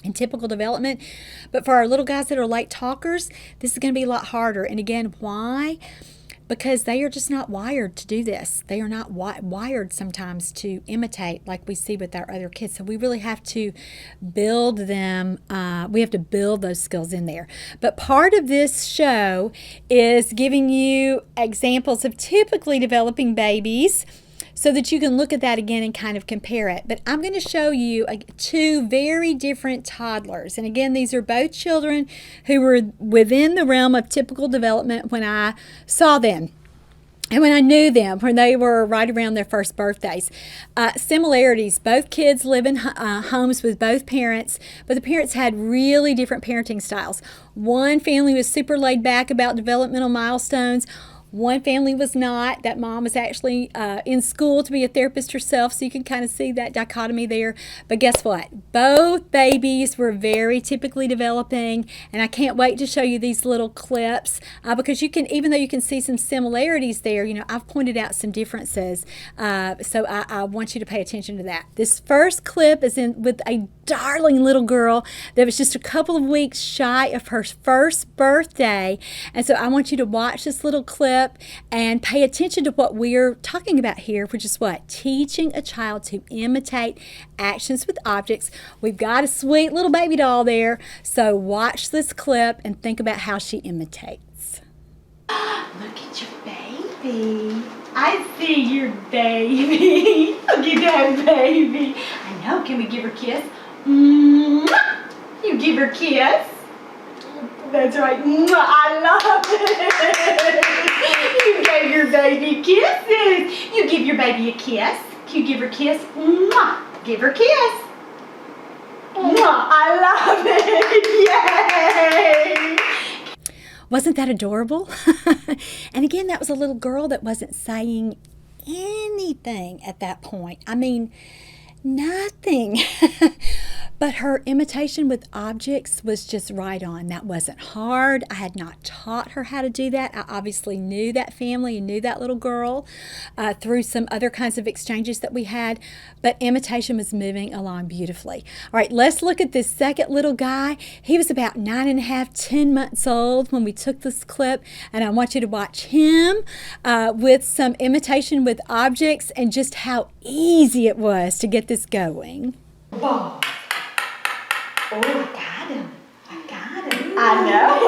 in typical development. But for our little guys that are late talkers, this is going to be a lot harder. And again, why? Because they are just not wired to do this. They are not wired sometimes to imitate like we see with our other kids. So we really have to build them. We have to build those skills in there. But part of this show is giving you examples of typically developing babies so that you can look at that again and kind of compare it. But I'm going to show you two very different toddlers. And again, these are both children who were within the realm of typical development when I saw them. And when I knew them, when they were right around their first birthdays. Similarities, both kids live in homes with both parents, but the parents had really different parenting styles. One family was super laid back about developmental milestones. One family was not. That mom was actually in school to be a therapist herself, so you can kind of see that dichotomy there. But guess what? Both babies were very typically developing, and I can't wait to show you these little clips because you can, even though you can see some similarities there, you know, I've pointed out some differences. So I want you to pay attention to that. This first clip is with a darling little girl that was just a couple of weeks shy of her first birthday, and so I want you to watch this little clip and pay attention to what we're talking about here, which is what? Teaching a child to imitate actions with objects. We've got a sweet little baby doll there, so watch this clip and think about how she imitates. Look at your baby. I see your baby. Look at that baby. I know. Can we give her a kiss? You give her a kiss. That's right. I love it. You gave your baby kisses. You give your baby a kiss. You give her a kiss. Give her a kiss. I love it. Yay. Wasn't that adorable? And again, that was a little girl that wasn't saying anything at that point. I mean, nothing. But her imitation with objects was just right on. That wasn't hard. I had not taught her how to do that. I obviously knew that family and knew that little girl through some other kinds of exchanges that we had, but imitation was moving along beautifully. All right, let's look at this second little guy. He was about 9.5, 10 months old when we took this clip, and I want you to watch him with some imitation with objects and just how easy it was to get this going. Ball. Oh, I got him. I got him. I know.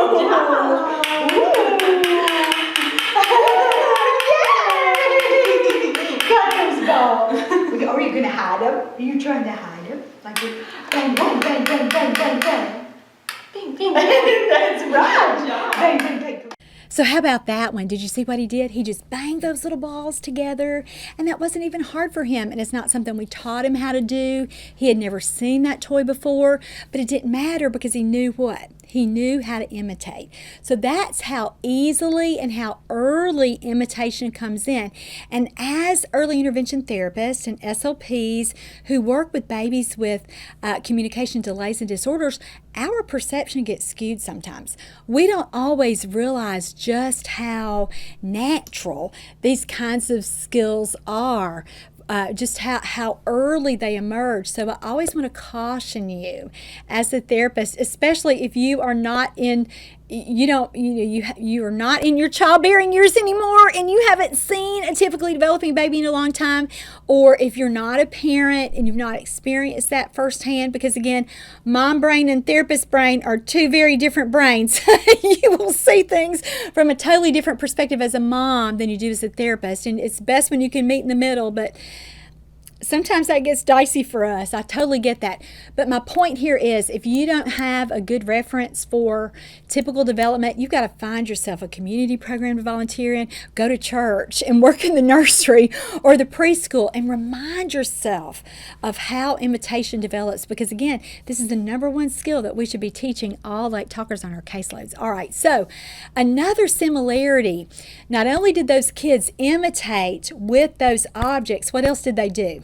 Yay! Got those balls. Are you going to hide them? Are you trying to hide them? Like bang, bang, bang, bang, bang, bang, bang. Bing, bing, bing. That's right. Bang, bang, bang. So how about that one? Did you see what he did? He just banged those little balls together, and that wasn't even hard for him, and it's not something we taught him how to do. He had never seen that toy before, but it didn't matter because he knew what? He knew how to imitate. So that's how easily and how early imitation comes in. And as early intervention therapists and SLPs who work with babies with communication delays and disorders, our perception gets skewed sometimes. We don't always realize just how natural these kinds of skills are. Just how early they emerge. So I always want to caution you as a therapist, especially if you are not in, you are not in your childbearing years anymore and you haven't seen a typically developing baby in a long time, or if you're not a parent and you've not experienced that firsthand, because again, mom brain and therapist brain are two very different brains. You will see things from a totally different perspective as a mom than you do as a therapist, and it's best when you can meet in the middle. But sometimes that gets dicey for us. I totally get that. But my point here is, if you don't have a good reference for typical development, you've got to find yourself a community program to volunteer in, go to church and work in the nursery or the preschool, and remind yourself of how imitation develops, because again, this is the number one skill that we should be teaching all late talkers on our caseloads. All right, so another similarity, not only did those kids imitate with those objects, what else did they do?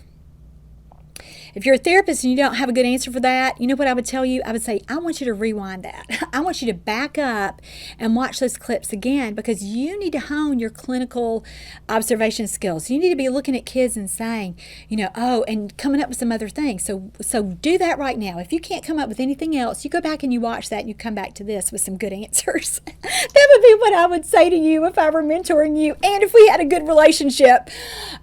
If you're a therapist and you don't have a good answer for that, you know what I would tell you? I would say, I want you to rewind that. I want you to back up and watch those clips again, because you need to hone your clinical observation skills. You need to be looking at kids and saying, oh, and coming up with some other things. So do that right now. If you can't come up with anything else, you go back and you watch that and you come back to this with some good answers. That would be what I would say to you if I were mentoring you, and if we had a good relationship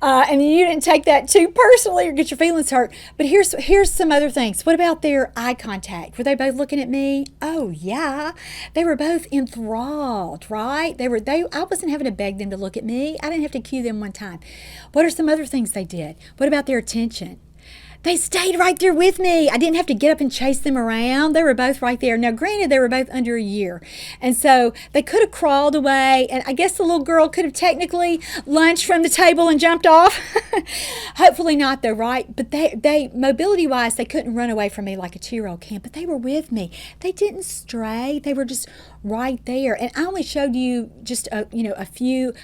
and you didn't take that too personally or get your feelings hurt. But here's some other things. What about their eye contact? Were they both looking at me? Oh yeah, they were both enthralled, right? I wasn't having to beg them to look at me. I didn't have to cue them one time. What are some other things they did? What about their attention? They stayed right there with me. I didn't have to get up and chase them around. They were both right there. Now, granted, they were both under a year, and so they could have crawled away, and I guess the little girl could have technically lunged from the table and jumped off. Hopefully not, though, right? But they mobility-wise, they couldn't run away from me like a 2-year-old can, but they were with me. They didn't stray. They were just right there. And I only showed you just a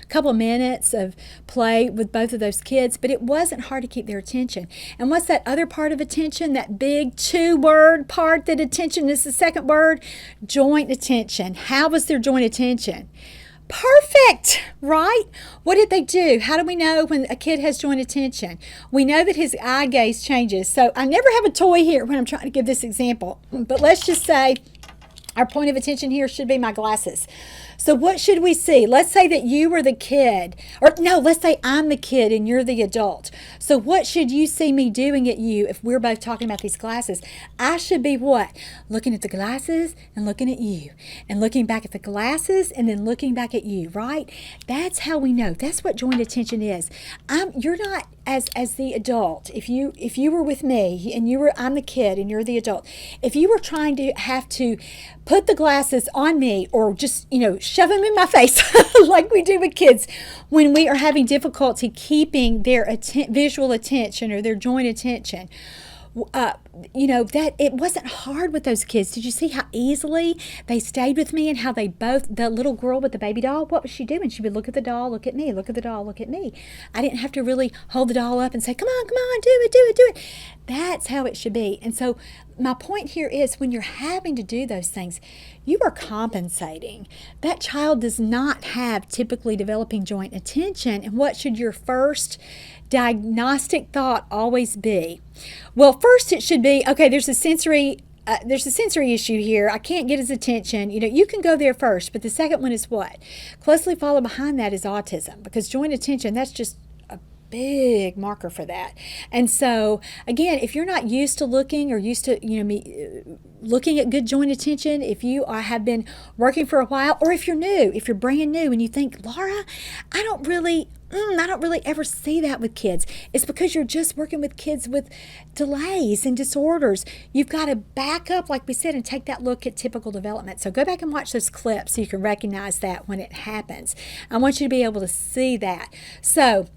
couple of minutes of play with both of those kids, but it wasn't hard to keep their attention. And what's that other part of attention? That big 2-word part that attention is the second word? Joint attention. How was their joint attention? Perfect, right? What did they do? How do we know when a kid has joint attention? We know that his eye gaze changes. So I never have a toy here when I'm trying to give this example, but let's just say our point of attention here should be my glasses. So what should we see? Let's say that you were the kid, or no, let's say I'm the kid and you're the adult. So what should you see me doing at you if we're both talking about these glasses? I should be what? Looking at the glasses and looking at you, and looking back at the glasses and then looking back at you, right? That's how we know. That's what joint attention is. You're not as the adult. If you were with me and I'm the kid and you're the adult, if you were trying to have to put the glasses on me or just, shove them in my face like we do with kids when we are having difficulty keeping their visual attention or their joint attention, that it wasn't hard with those kids. Did you see how easily they stayed with me, and how the little girl with the baby doll, what was she doing? She would look at the doll, look at me, look at the doll, look at me. I didn't have to really hold the doll up and say, come on, do it. That's how it should be. And so my point here is, when you're having to do those things, you are compensating. That child does not have typically developing joint attention. And what should your first diagnostic thought always be? Well, first it should be, okay, there's a sensory issue here. I can't get his attention. You can go there first, but the second one is what? Closely followed behind that is autism, because joint attention, that's just a big marker for that. And so again, if you're not used to looking or used to looking at good joint attention, if you have been working for a while, or if you're new, if you're brand new and you think, Laura, I don't really ever see that with kids. It's because you're just working with kids with delays and disorders. You've got to back up, like we said, and take that look at typical development. So go back and watch those clips so you can recognize that when it happens. I want you to be able to see that. So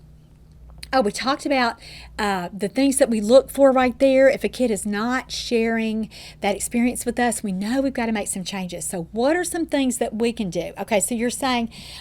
we talked about the things that we look for right there. If a kid is not sharing that experience with us, we know we've got to make some changes. So what are some things that we can do? Okay, so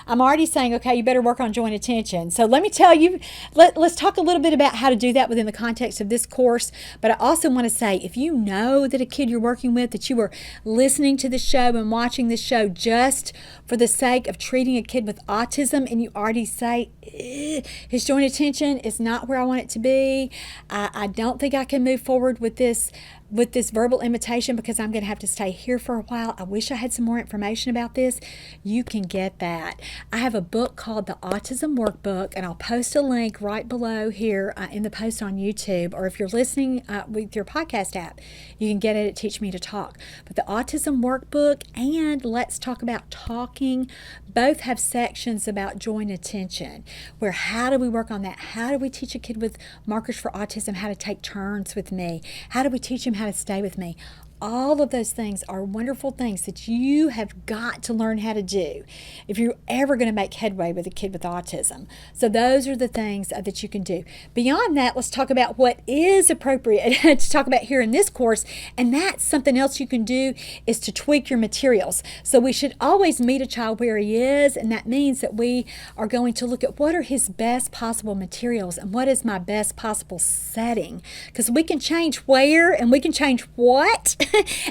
I'm already saying, okay, you better work on joint attention. So let me tell you, let's talk a little bit about how to do that within the context of this course. But I also want to say, if you know that a kid you're working with, that you are listening to the show and watching the show just for the sake of treating a kid with autism, and you already say, his joint attention is not where I want it to be, I don't think I can move forward with this with this verbal imitation, because I'm going to have to stay here for a while. I wish I had some more information about this. You can get that. I have a book called the Autism Workbook, and I'll post a link right below here in the post on YouTube, or if you're listening with your podcast app, you can get it at Teach Me to Talk. But the Autism Workbook and Let's Talk About Talking both have sections about joint attention, where how do we work on that? How do we teach a kid with markers for autism how to take turns with me? How do we teach him how to stay with me? All of those things are wonderful things that you have got to learn how to do if you're ever going to make headway with a kid with autism. So those are the things that you can do. Beyond that, let's talk about what is appropriate to talk about here in this course. And that's something else you can do, is to tweak your materials. So we should always meet a child where he is, and that means that we are going to look at what are his best possible materials and what is my best possible setting. Because we can change where and we can change what.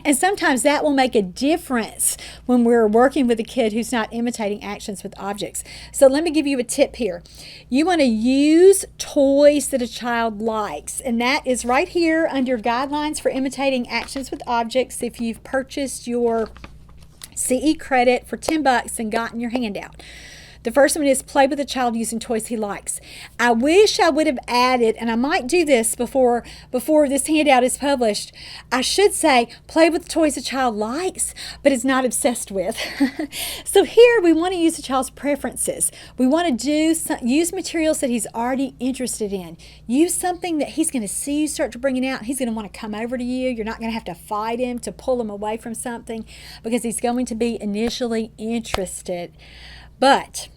And sometimes that will make a difference when we're working with a kid who's not imitating actions with objects. So let me give you a tip here. You want to use toys that a child likes, and that is right here under Guidelines for Imitating Actions with Objects if you've purchased your CE credit for $10 and gotten your handout. The first one is play with a child using toys he likes. I wish I would have added, and I might do this before this handout is published, I should say play with toys a child likes but is not obsessed with. So here we want to use the child's preferences. We want to use materials that he's already interested in. Use something that he's going to see you start to bring it out. He's going to want to come over to you. You're not going to have to fight him to pull him away from something, because he's going to be initially interested. But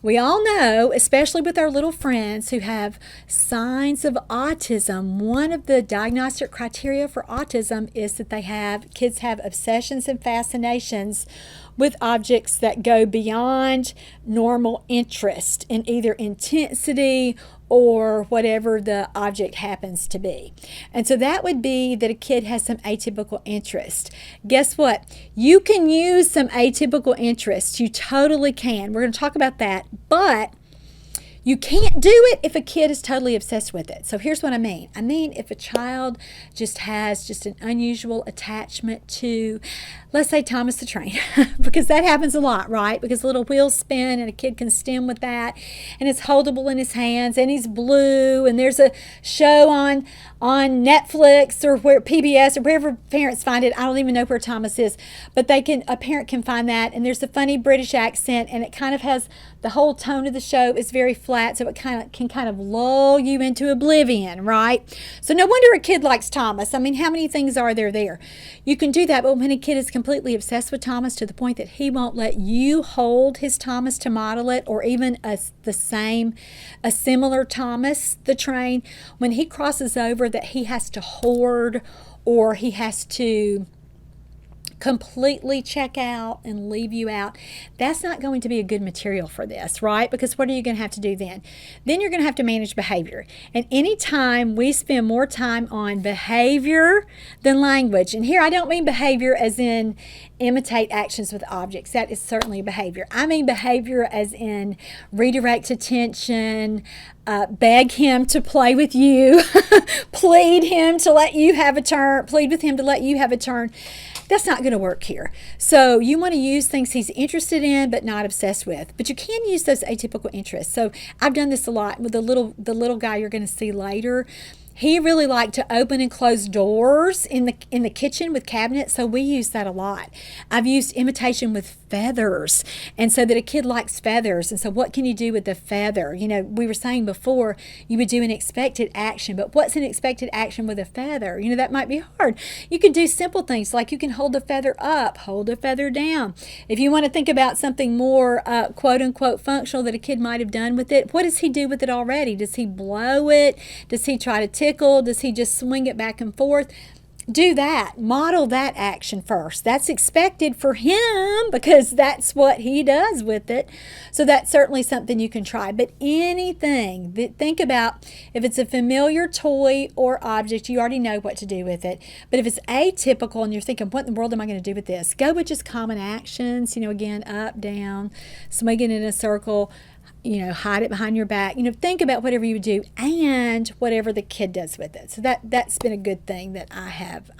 we all know, especially with our little friends who have signs of autism, one of the diagnostic criteria for autism is that kids have obsessions and fascinations with objects that go beyond normal interest in either intensity or whatever the object happens to be. And so that would be that a kid has some atypical interest. Guess what? You can use some atypical interest. You totally can. We're going to talk about that. But you can't do it if a kid is totally obsessed with it. So here's what I mean. I mean if a child just has an unusual attachment to, let's say, Thomas the Train, because that happens a lot, right? Because little wheels spin and a kid can stim with that, and it's holdable in his hands, and he's blue, and there's a show on Netflix or where PBS or wherever parents find it. I don't even know where Thomas is, but a parent can find that, and there's a funny British accent, and it kind of has the whole tone of the show is very flat, so it can kind of lull you into oblivion, right? So no wonder a kid likes Thomas. I mean, how many things are there? You can do that, but when a kid is completely obsessed with Thomas to the point that he won't let you hold his Thomas to model it, or even a similar Thomas the Train, when he crosses over that he has to hoard or he has to completely check out and leave you out, that's not going to be a good material for this, right? Because what are you going to have to do then? Then you're going to have to manage behavior. And anytime we spend more time on behavior than language, and here I don't mean behavior as in imitate actions with objects. That is certainly behavior. I mean behavior as in redirect attention, beg him to play with you, plead with him to let you have a turn. That's not going to work here. So you want to use things he's interested in but not obsessed with. But you can use those atypical interests. So I've done this a lot with the little guy you're going to see later. He really liked to open and close doors in the kitchen with cabinets, so we use that a lot. I've used imitation with feathers, and so that a kid likes feathers, and so what can you do with the feather? You know, we were saying before you would do an expected action, but what's an expected action with a feather? You know, that might be hard. You can do simple things like you can hold the feather up, hold the feather down. If you want to think about something more quote-unquote functional that a kid might have done with it, what does he do with it already? Does he blow it? Does he try to tickle? Does he just swing it back and forth? Do that. Model that action first. That's expected for him because that's what he does with it. So that's certainly something you can try. But anything, think about if it's a familiar toy or object, you already know what to do with it. But if it's atypical and you're thinking, what in the world am I going to do with this? Go with just common actions. You know, again, up, down, swinging in a circle, hide it behind your back. Think about whatever you would do and whatever the kid does with it. So that's been a good thing that I have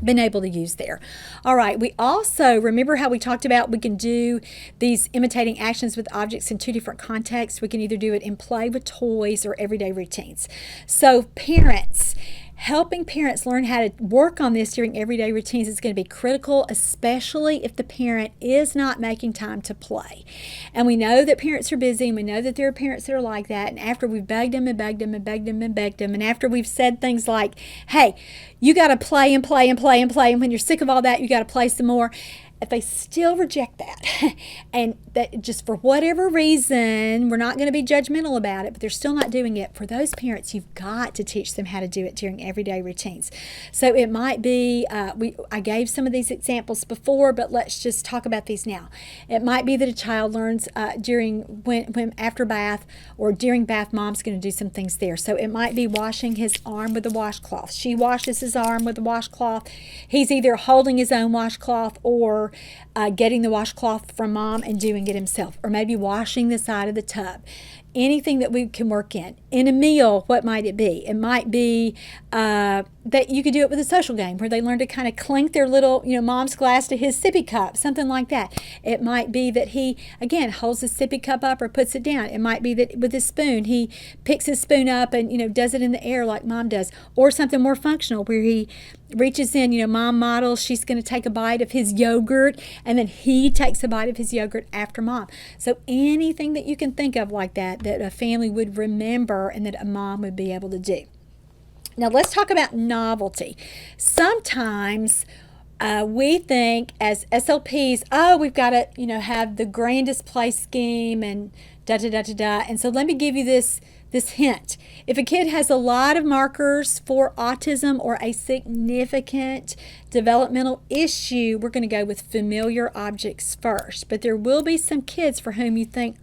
been able to use there. All right, we also, remember how we talked about we can do these imitating actions with objects in two different contexts. We can either do it in play with toys or everyday routines. So parents, helping parents learn how to work on this during everyday routines is going to be critical, especially if the parent is not making time to play. And we know that parents are busy, and we know that there are parents that are like that. And after we've begged them and begged them and begged them and begged them, and after we've said things like, hey, you got to play and play and play and play, and when you're sick of all that, you got to play some more. If they still reject that, and that just for whatever reason, we're not going to be judgmental about it, but they're still not doing it, for those parents, you've got to teach them how to do it during everyday routines. So it might be, I gave some of these examples before, but let's just talk about these now. It might be that a child learns when after bath or during bath, mom's going to do some things there. So it might be washing his arm with a washcloth. She washes his arm with a washcloth. He's either holding his own washcloth or getting the washcloth from mom and doing it himself, or maybe washing the side of the tub. Anything that we can work in. In a meal, what might it be? It might be that you could do it with a social game where they learn to kind of clink their little, mom's glass to his sippy cup, something like that. It might be that he, again, holds his sippy cup up or puts it down. It might be that with his spoon, he picks his spoon up and, does it in the air like mom does. Or something more functional where he reaches in, mom models, she's going to take a bite of his yogurt, and then he takes a bite of his yogurt after mom. So anything that you can think of like that a family would remember and that a mom would be able to do. Now let's talk about novelty. Sometimes we think as SLPs, we've got to, have the grandest play scheme and da-da-da-da-da. And so let me give you this hint. If a kid has a lot of markers for autism or a significant developmental issue, we're going to go with familiar objects first. But there will be some kids for whom you think,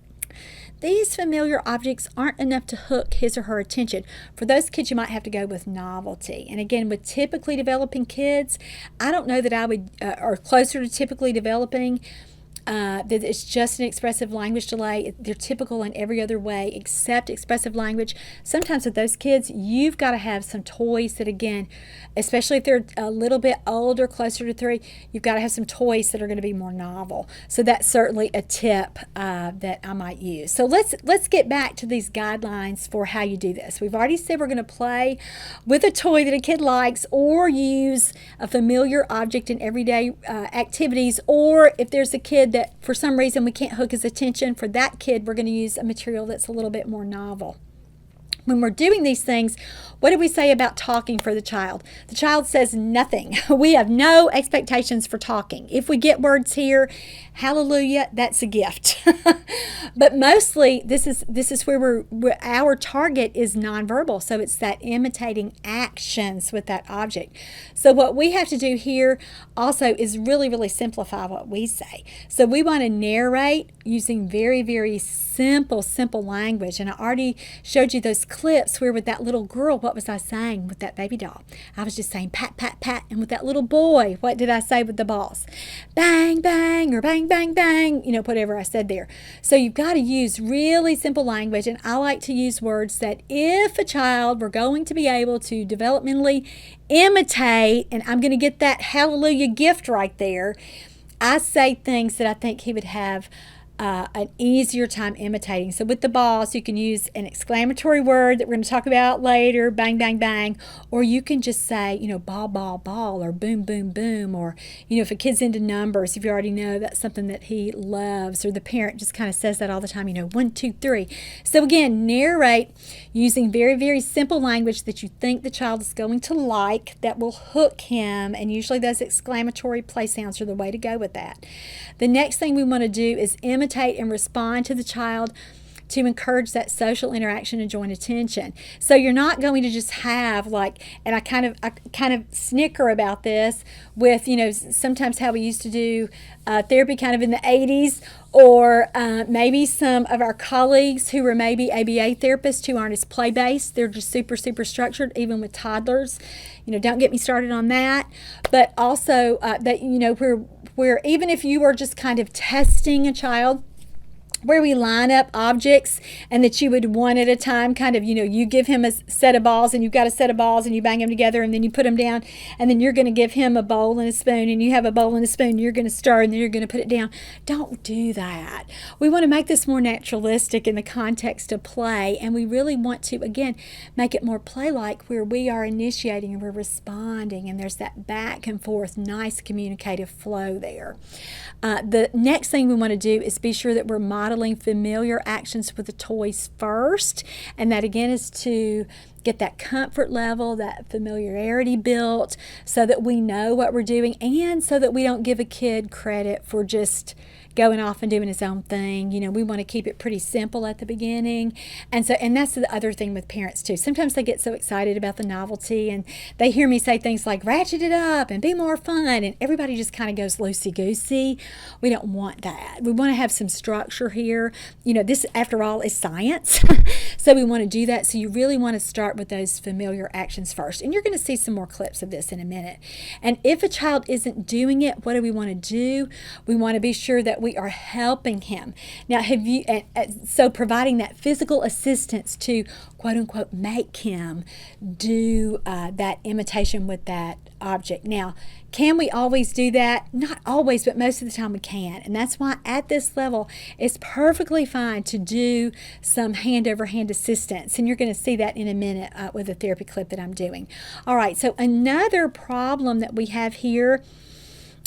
these familiar objects aren't enough to hook his or her attention. For those kids, you might have to go with novelty. And again, with typically developing kids, I don't know that I would, or closer to typically developing, that it's just an expressive language delay. They're typical in every other way except expressive language. Sometimes with those kids, you've got to have some toys that, again, especially if they're a little bit older, closer to 3, you've got to have some toys that are going to be more novel. So that's certainly a tip that I might use. So let's get back to these guidelines for how you do this. We've already said we're going to play with a toy that a kid likes, or use a familiar object in everyday activities, or if there's a kid that for some reason we can't hook his attention, for that kid we're going to use a material that's a little bit more novel. When we're doing these things, what do we say about talking for the child? The child says nothing. We have no expectations for talking. If we get words here, hallelujah, that's a gift. But mostly this is where our target is nonverbal. So it's that imitating actions with that object. So what we have to do here also is really, really simplify what we say. So we want to narrate using very, very simple language. And I already showed you those clips where with that little girl, what was I saying with that baby doll? I was just saying pat, pat, pat. And with that little boy, what did I say with the balls? Bang, bang, or bang, bang, bang, whatever I said there. So you've got to use really simple language. And I like to use words that if a child were going to be able to developmentally imitate, and I'm going to get that hallelujah gift right there, I say things that I think he would have an easier time imitating. So with the balls, you can use an exclamatory word that we're going to talk about later, bang, bang, bang, or you can just say, ball, ball, ball, or boom, boom, boom, or, if a kid's into numbers, if you already know that's something that he loves, or the parent just kind of says that all the time, 1, 2, 3. So again, narrate using very, very simple language that you think the child is going to like, that will hook him, and usually those exclamatory play sounds are the way to go with that. The next thing we want to do is imitate and respond to the child to encourage that social interaction and joint attention. So you're not going to just have and I kind of snicker about this with, sometimes how we used to do therapy kind of in the 80s, or maybe some of our colleagues who were maybe ABA therapists who aren't as play-based. They're just super, super structured, even with toddlers. Don't get me started on that. But also that, where even if you are just kind of testing a child, where we line up objects and that you would one at a time kind of, you give him a set of balls and you've got a set of balls and you bang them together and then you put them down and then you're going to give him a bowl and a spoon and you have a bowl and a spoon and you're going to stir and then you're going to put it down. Don't do that. We want to make this more naturalistic in the context of play, and we really want to, again, make it more play-like where we are initiating and we're responding and there's that back and forth, nice communicative flow there. The next thing we want to do is be sure that we're modeling familiar actions with the toys first, and that again is to get that comfort level, that familiarity built so that we know what we're doing and so that we don't give a kid credit for just going off and doing his own thing. We want to keep it pretty simple at the beginning. And that's the other thing with parents too. Sometimes they get so excited about the novelty and they hear me say things like ratchet it up and be more fun, and everybody just kind of goes loosey-goosey. We don't want that. We want to have some structure here. This after all is science. So we want to do that. So you really want to start with those familiar actions first. And you're going to see some more clips of this in a minute. And if a child isn't doing it, what do we want to do? We want to be sure that we are helping him. Now, so providing that physical assistance to quote unquote make him do that imitation with that object. Now, can we always do that? Not always, but most of the time we can. And that's why at this level, it's perfectly fine to do some hand-over-hand assistance. And you're going to see that in a minute with a therapy clip that I'm doing. All right, so another problem that we have here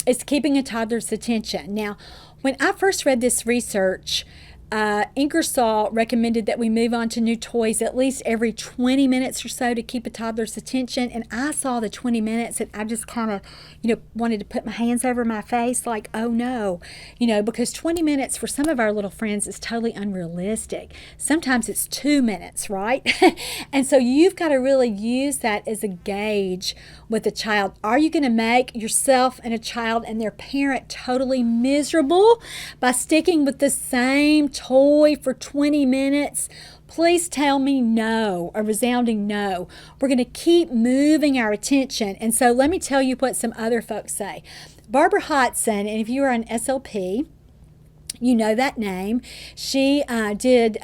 is keeping a toddler's attention. Now, when I first read this research, Ingersoll recommended that we move on to new toys at least every 20 minutes or so to keep a toddler's attention. And I saw the 20 minutes and I just kind of, wanted to put my hands over my face like, oh no, because 20 minutes for some of our little friends is totally unrealistic. Sometimes it's 2 minutes, right? And so you've got to really use that as a gauge with a child. Are you going to make yourself and a child and their parent totally miserable by sticking with the same toy for 20 minutes? Please tell me no, a resounding no. We're going to keep moving our attention. And so let me tell you what some other folks say. Barbara Hodson, and if you are an SLP, you know that name. She did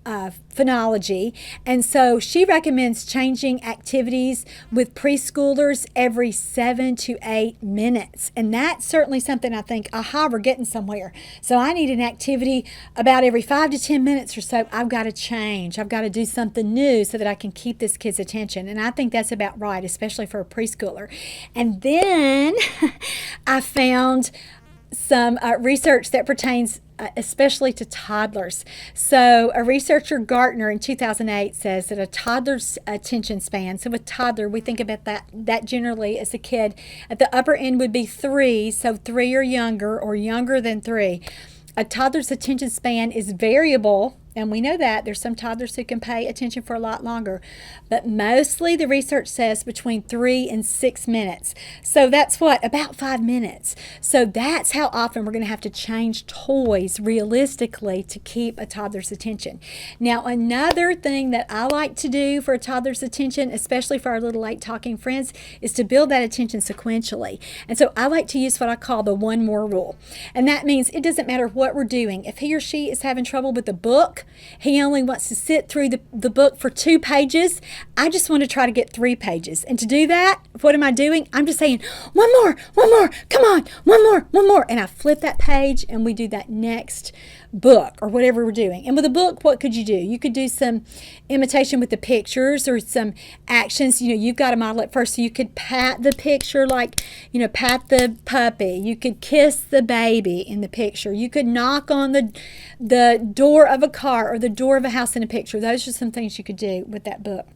phonology, and so she recommends changing activities with preschoolers every 7 to 8 minutes, and that's certainly something I think, aha, we're getting somewhere. So I need an activity about every 5 to 10 minutes or so. I've got to change. I've got to do something new so that I can keep this kid's attention, and I think that's about right, especially for a preschooler. And then I found some research that pertains especially to toddlers. So a researcher, Gartner, in 2008 says that a toddler's attention span, so with toddler, we think about that generally as a kid, at the upper end would be 3, so 3 or younger than 3. A toddler's attention span is variable, and we know that there's some toddlers who can pay attention for a lot longer, but mostly the research says between 3 and 6 minutes. So that's what, about 5 minutes. So that's how often we're going to have to change toys realistically to keep a toddler's attention. Now, another thing that I like to do for a toddler's attention, especially for our little late talking friends, is to build that attention sequentially. And so I like to use what I call the one more rule. And that means it doesn't matter what we're doing. If he or she is having trouble with the book, he only wants to sit through the book for 2 pages. I just want to try to get 3 pages. And to do that, what am I doing? I'm just saying, one more, come on, one more. And I flip that page and we do that next book or whatever we're doing. And with a book, what could you do? You could do some imitation with the pictures or some actions. You've got to model it first. So you could pat the picture like, pat the puppy. You could kiss the baby in the picture. You could knock on the door of a car or the door of a house in a picture. Those are some things you could do with that book.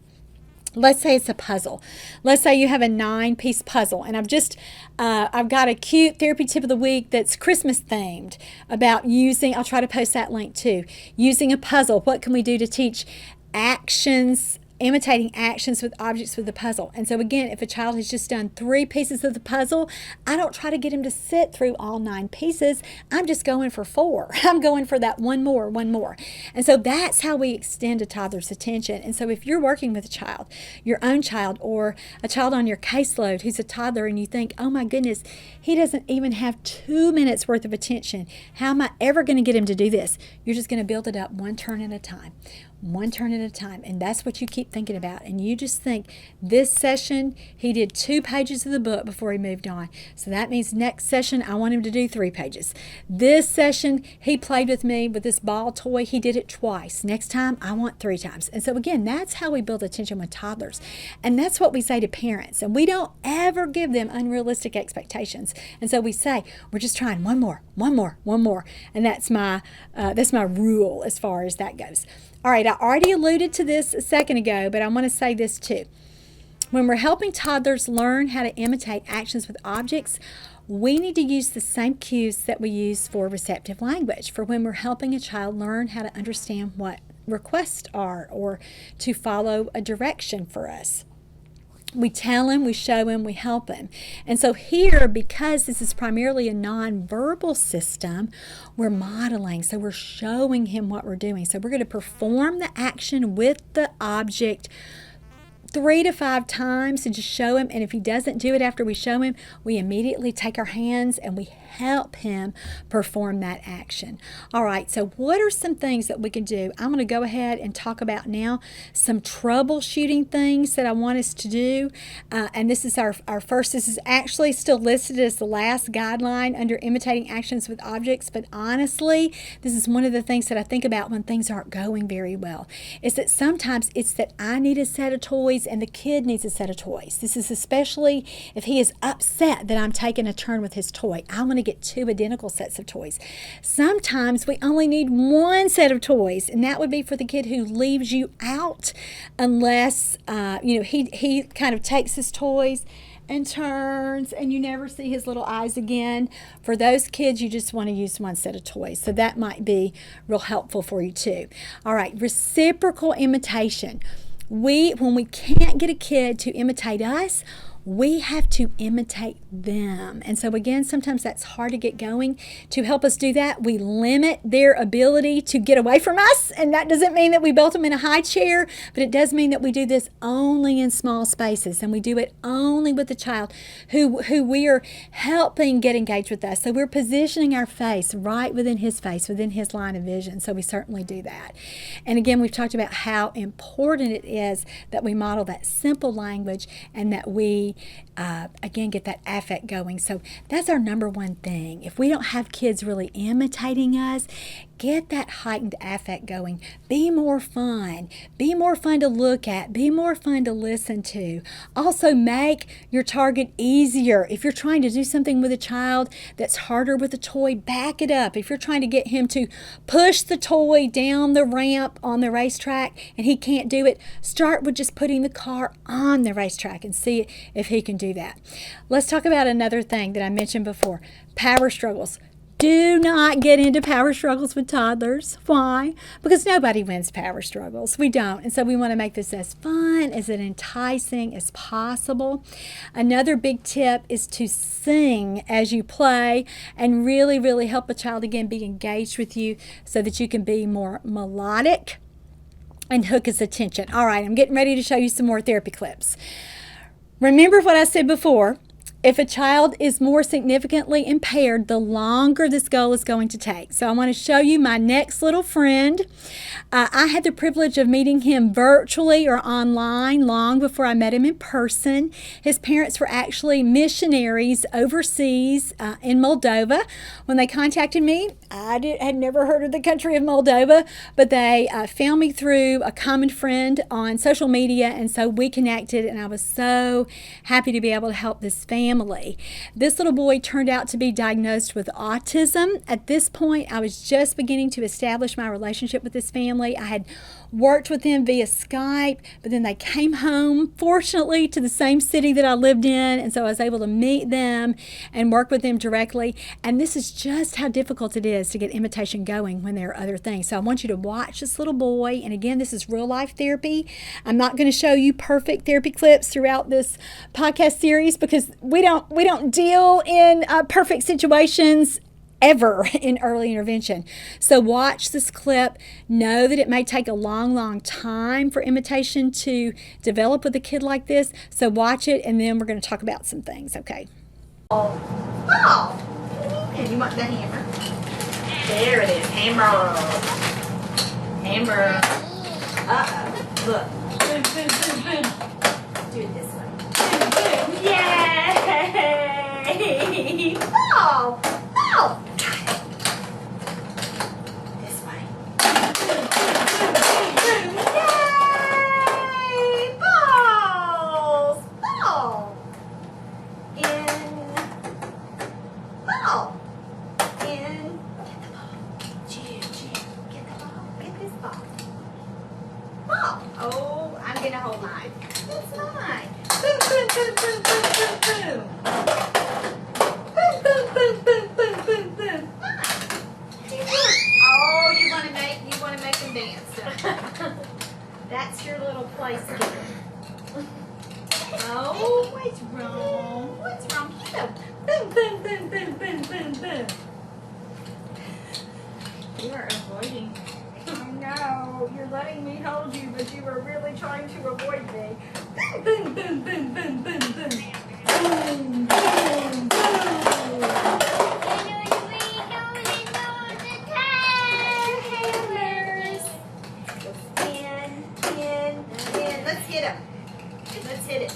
Let's say it's a puzzle. Let's say you have a 9-piece puzzle, and I've got a cute therapy tip of the week that's Christmas themed about using, I'll try to post that link too, using a puzzle. What can we do to teach actions imitating actions with objects with the puzzle. And so again, if a child has just done 3 pieces of the puzzle, I don't try to get him to sit through all 9 pieces. I'm just going for 4. I'm going for that one more. And so that's how we extend a toddler's attention. And so if you're working with a child, your own child, or a child on your caseload who's a toddler, and you think, oh my goodness, he doesn't even have 2 minutes worth of attention. How am I ever going to get him to do this? You're just going to build it up one turn at a time. One turn at a time. And that's what you keep thinking about. And you just think, this session, he did 2 pages of the book before he moved on. So that means next session, I want him to do 3 pages. This session, he played with me with this ball toy. He did it twice. Next time, I want 3 times. And so again, that's how we build attention with toddlers. And that's what we say to parents. And we don't ever give them unrealistic expectations. And so we say, we're just trying one more. And that's my rule as far as that goes. All right, I already alluded to this a second ago, but I want to say this too. When we're helping toddlers learn how to imitate actions with objects, we need to use the same cues that we use for receptive language, for when we're helping a child learn how to understand what requests are or to follow a direction for us. We tell him, we show him, we help him. And so here, because this is primarily a nonverbal system, we're modeling. So we're showing him what we're doing. So we're going to perform the action with the object 3 to 5 times to just show him. And if he doesn't do it after we show him, we immediately take our hands and we help him perform that action. All right, so what are some things that we can do? I'm going to go ahead and talk about now some troubleshooting things that I want us to do. And this is our first. This is actually still listed as the last guideline under imitating actions with objects. But honestly, this is one of the things that I think about when things aren't going very well, is that sometimes it's that I need a set of toys and the kid needs a set of toys. This is especially if he is upset that I'm taking a turn with his toy. I want to get 2 identical sets of toys. Sometimes we only need 1 set of toys, and that would be for the kid who leaves you out unless he kind of takes his toys and turns and you never see his little eyes again. For those kids, you just want to use 1 set of toys. So that might be real helpful for you too. All right, reciprocal imitation. When we can't get a kid to imitate us, we have to imitate them. And so again, sometimes that's hard to get going. To help us do that, we limit their ability to get away from us. And that doesn't mean that we built them in a high chair, but it does mean that we do this only in small spaces. And we do it only with the child who we are helping get engaged with us. So we're positioning our face right within his face, within his line of vision. So we certainly do that. And again, we've talked about how important it is that we model that simple language and that we again get that affect going. So that's our number one thing. If we don't have kids really imitating us, get that heightened affect going. Be more fun. Be more fun to look at. Be more fun to listen to. Also, make your target easier. If you're trying to do something with a child that's harder with a toy, back it up. If you're trying to get him to push the toy down the ramp on the racetrack and he can't do it, start with just putting the car on the racetrack and see if he can do that. Let's talk about another thing that I mentioned before, power struggles. Do not get into power struggles with toddlers. Why? Because nobody wins power struggles. We don't. And so we want to make this as fun, as enticing as possible. Another big tip is to sing as you play and really, really help a child, again, be engaged with you so that you can be more melodic and hook his attention. All right, I'm getting ready to show you some more therapy clips. Remember what I said before. If a child is more significantly impaired, the longer this goal is going to take. So I want to show you my next little friend. I had the privilege of meeting him virtually or online long before I met him in person. His parents were actually missionaries overseas in Moldova. When they contacted me, I had never heard of the country of Moldova, but they found me through a common friend on social media, and so we connected, and I was so happy to be able to help this family. family. This little boy turned out to be diagnosed with autism. At this point, I was just beginning to establish my relationship with this family. I had worked with them via Skype, but then they came home, fortunately, to the same city that I lived in, and so I was able to meet them and work with them directly. And this is just how difficult it is to get imitation going when there are other things. So I want you to watch this little boy, and again, this is real life therapy. I'm not going to show you perfect therapy clips throughout this podcast series because we don't deal in perfect situations ever in early intervention. So watch this clip. Know that it may take a long time for imitation to develop with a kid like this. So watch it, and then we're going to talk about some things, okay? Oh. And you want the hammer? There it is. Hammer. Hammer. Uh-oh. Look. Boom, boom, boom, boom. Do it this way. Boom, boom. Yay! Oh! Oh! This way. Boom, boom, boom, boom, boom. Yay! Balls! Ball! In. Ball! In. Get the ball. Jim. Get the ball. Get this ball. Ball. Oh, I'm gonna hold mine. That's mine. Boom, boom, boom, boom, boom, boom, boom. Boom, boom, boom, boom, boom, boom, boom. Mine. Oh, you wanna make them dance. That's your little place here. Oh, what's wrong? What's wrong? Hit 'em. Boom, boom, boom, boom, boom, boom, boom. You are avoiding. Oh no, you're letting me hold you, but you were really trying to avoid me. Boom, boom, boom, boom, boom, boom, boom. Boom, boom, boom. Hammers. In. Let's hit him. Let's hit it.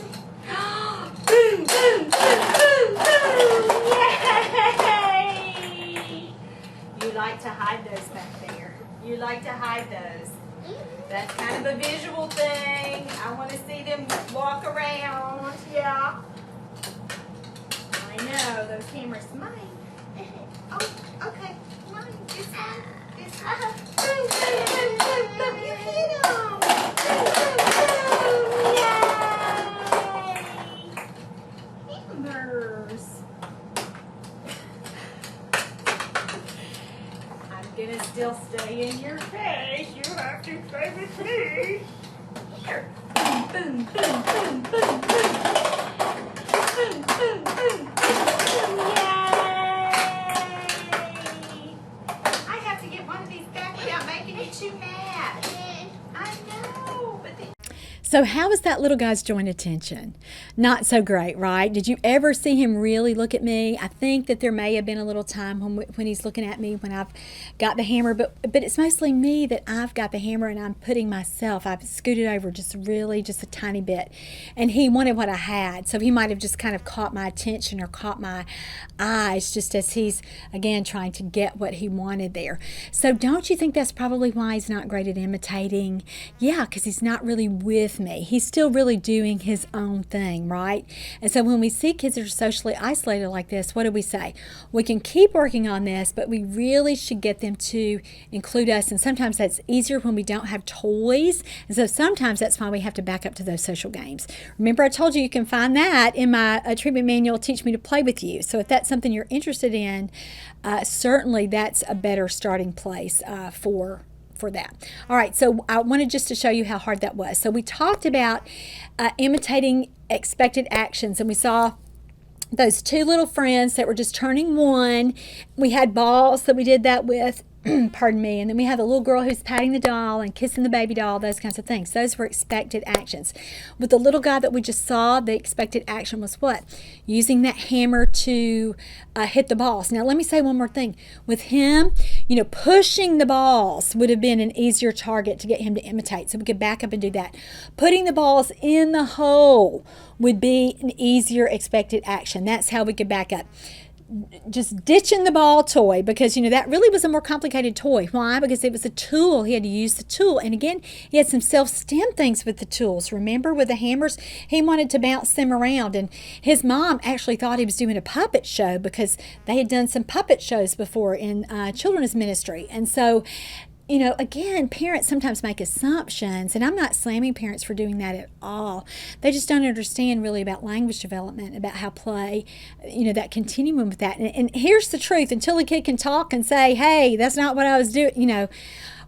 Boom, boom, boom, boom, boom. Yay! You like to hide those back there. You like to hide those. That's kind of a visual thing. I want to see them walk around. Yeah. I know. Those cameras. Mine. Oh, okay. Mine. This one. This one. Boom, boom, boom, boom, boom. You hit them. Boom, boom, boom. Yay. Hammers. I'm going to still stay in your face. You have to stay with me. Here. Boom, boom, boom, boom, boom, boom. Boom, boom, boom, boom, boom. Yay! I have to get one of these back without making you too mad. I know, but then... So how was that little guy's joint attention? Not so great, right? Did you ever see him really look at me? I think that there may have been a little time when he's looking at me when I've got the hammer, but it's mostly me that I've got the hammer and I'm putting myself. I've scooted over just a tiny bit, and he wanted what I had, so he might have just kind of caught my attention or caught my eyes just as he's, again, trying to get what he wanted there. So don't you think that's probably why he's not great at imitating? Yeah, because he's not really with me. He's still really doing his own thing, right? And so when we see kids that are socially isolated like this, what do we say? We can keep working on this, but we really should get them to include us. And sometimes that's easier when we don't have toys. And so sometimes that's why we have to back up to those social games. Remember, I told you can find that in my treatment manual, Teach Me to Play with You. So if that's something you're interested in, certainly that's a better starting place for that. All right, so I wanted just to show you how hard that was. So we talked about imitating expected actions, and we saw those two little friends that were just turning one. We had balls that we did that with, pardon me, and then we have the little girl who's patting the doll and kissing the baby doll, those kinds of things. Those were expected actions. With the little guy that we just saw, the expected action was what? Using that hammer to hit the balls. Now, let me say one more thing. With him, pushing the balls would have been an easier target to get him to imitate, so we could back up and do that. Putting the balls in the hole would be an easier expected action. That's how we could back up. just ditching the ball toy, because that really was a more complicated toy. Why? Because it was a tool. He had to use the tool, and again, he had some self-stem things with the tools. Remember, with the hammers, he wanted to bounce them around, and his mom actually thought he was doing a puppet show because they had done some puppet shows before in children's ministry. And so again, parents sometimes make assumptions, and I'm not slamming parents for doing that at all. They just don't understand really about language development, about how play, that continuum with that. And here's the truth: until a kid can talk and say, hey, that's not what I was doing,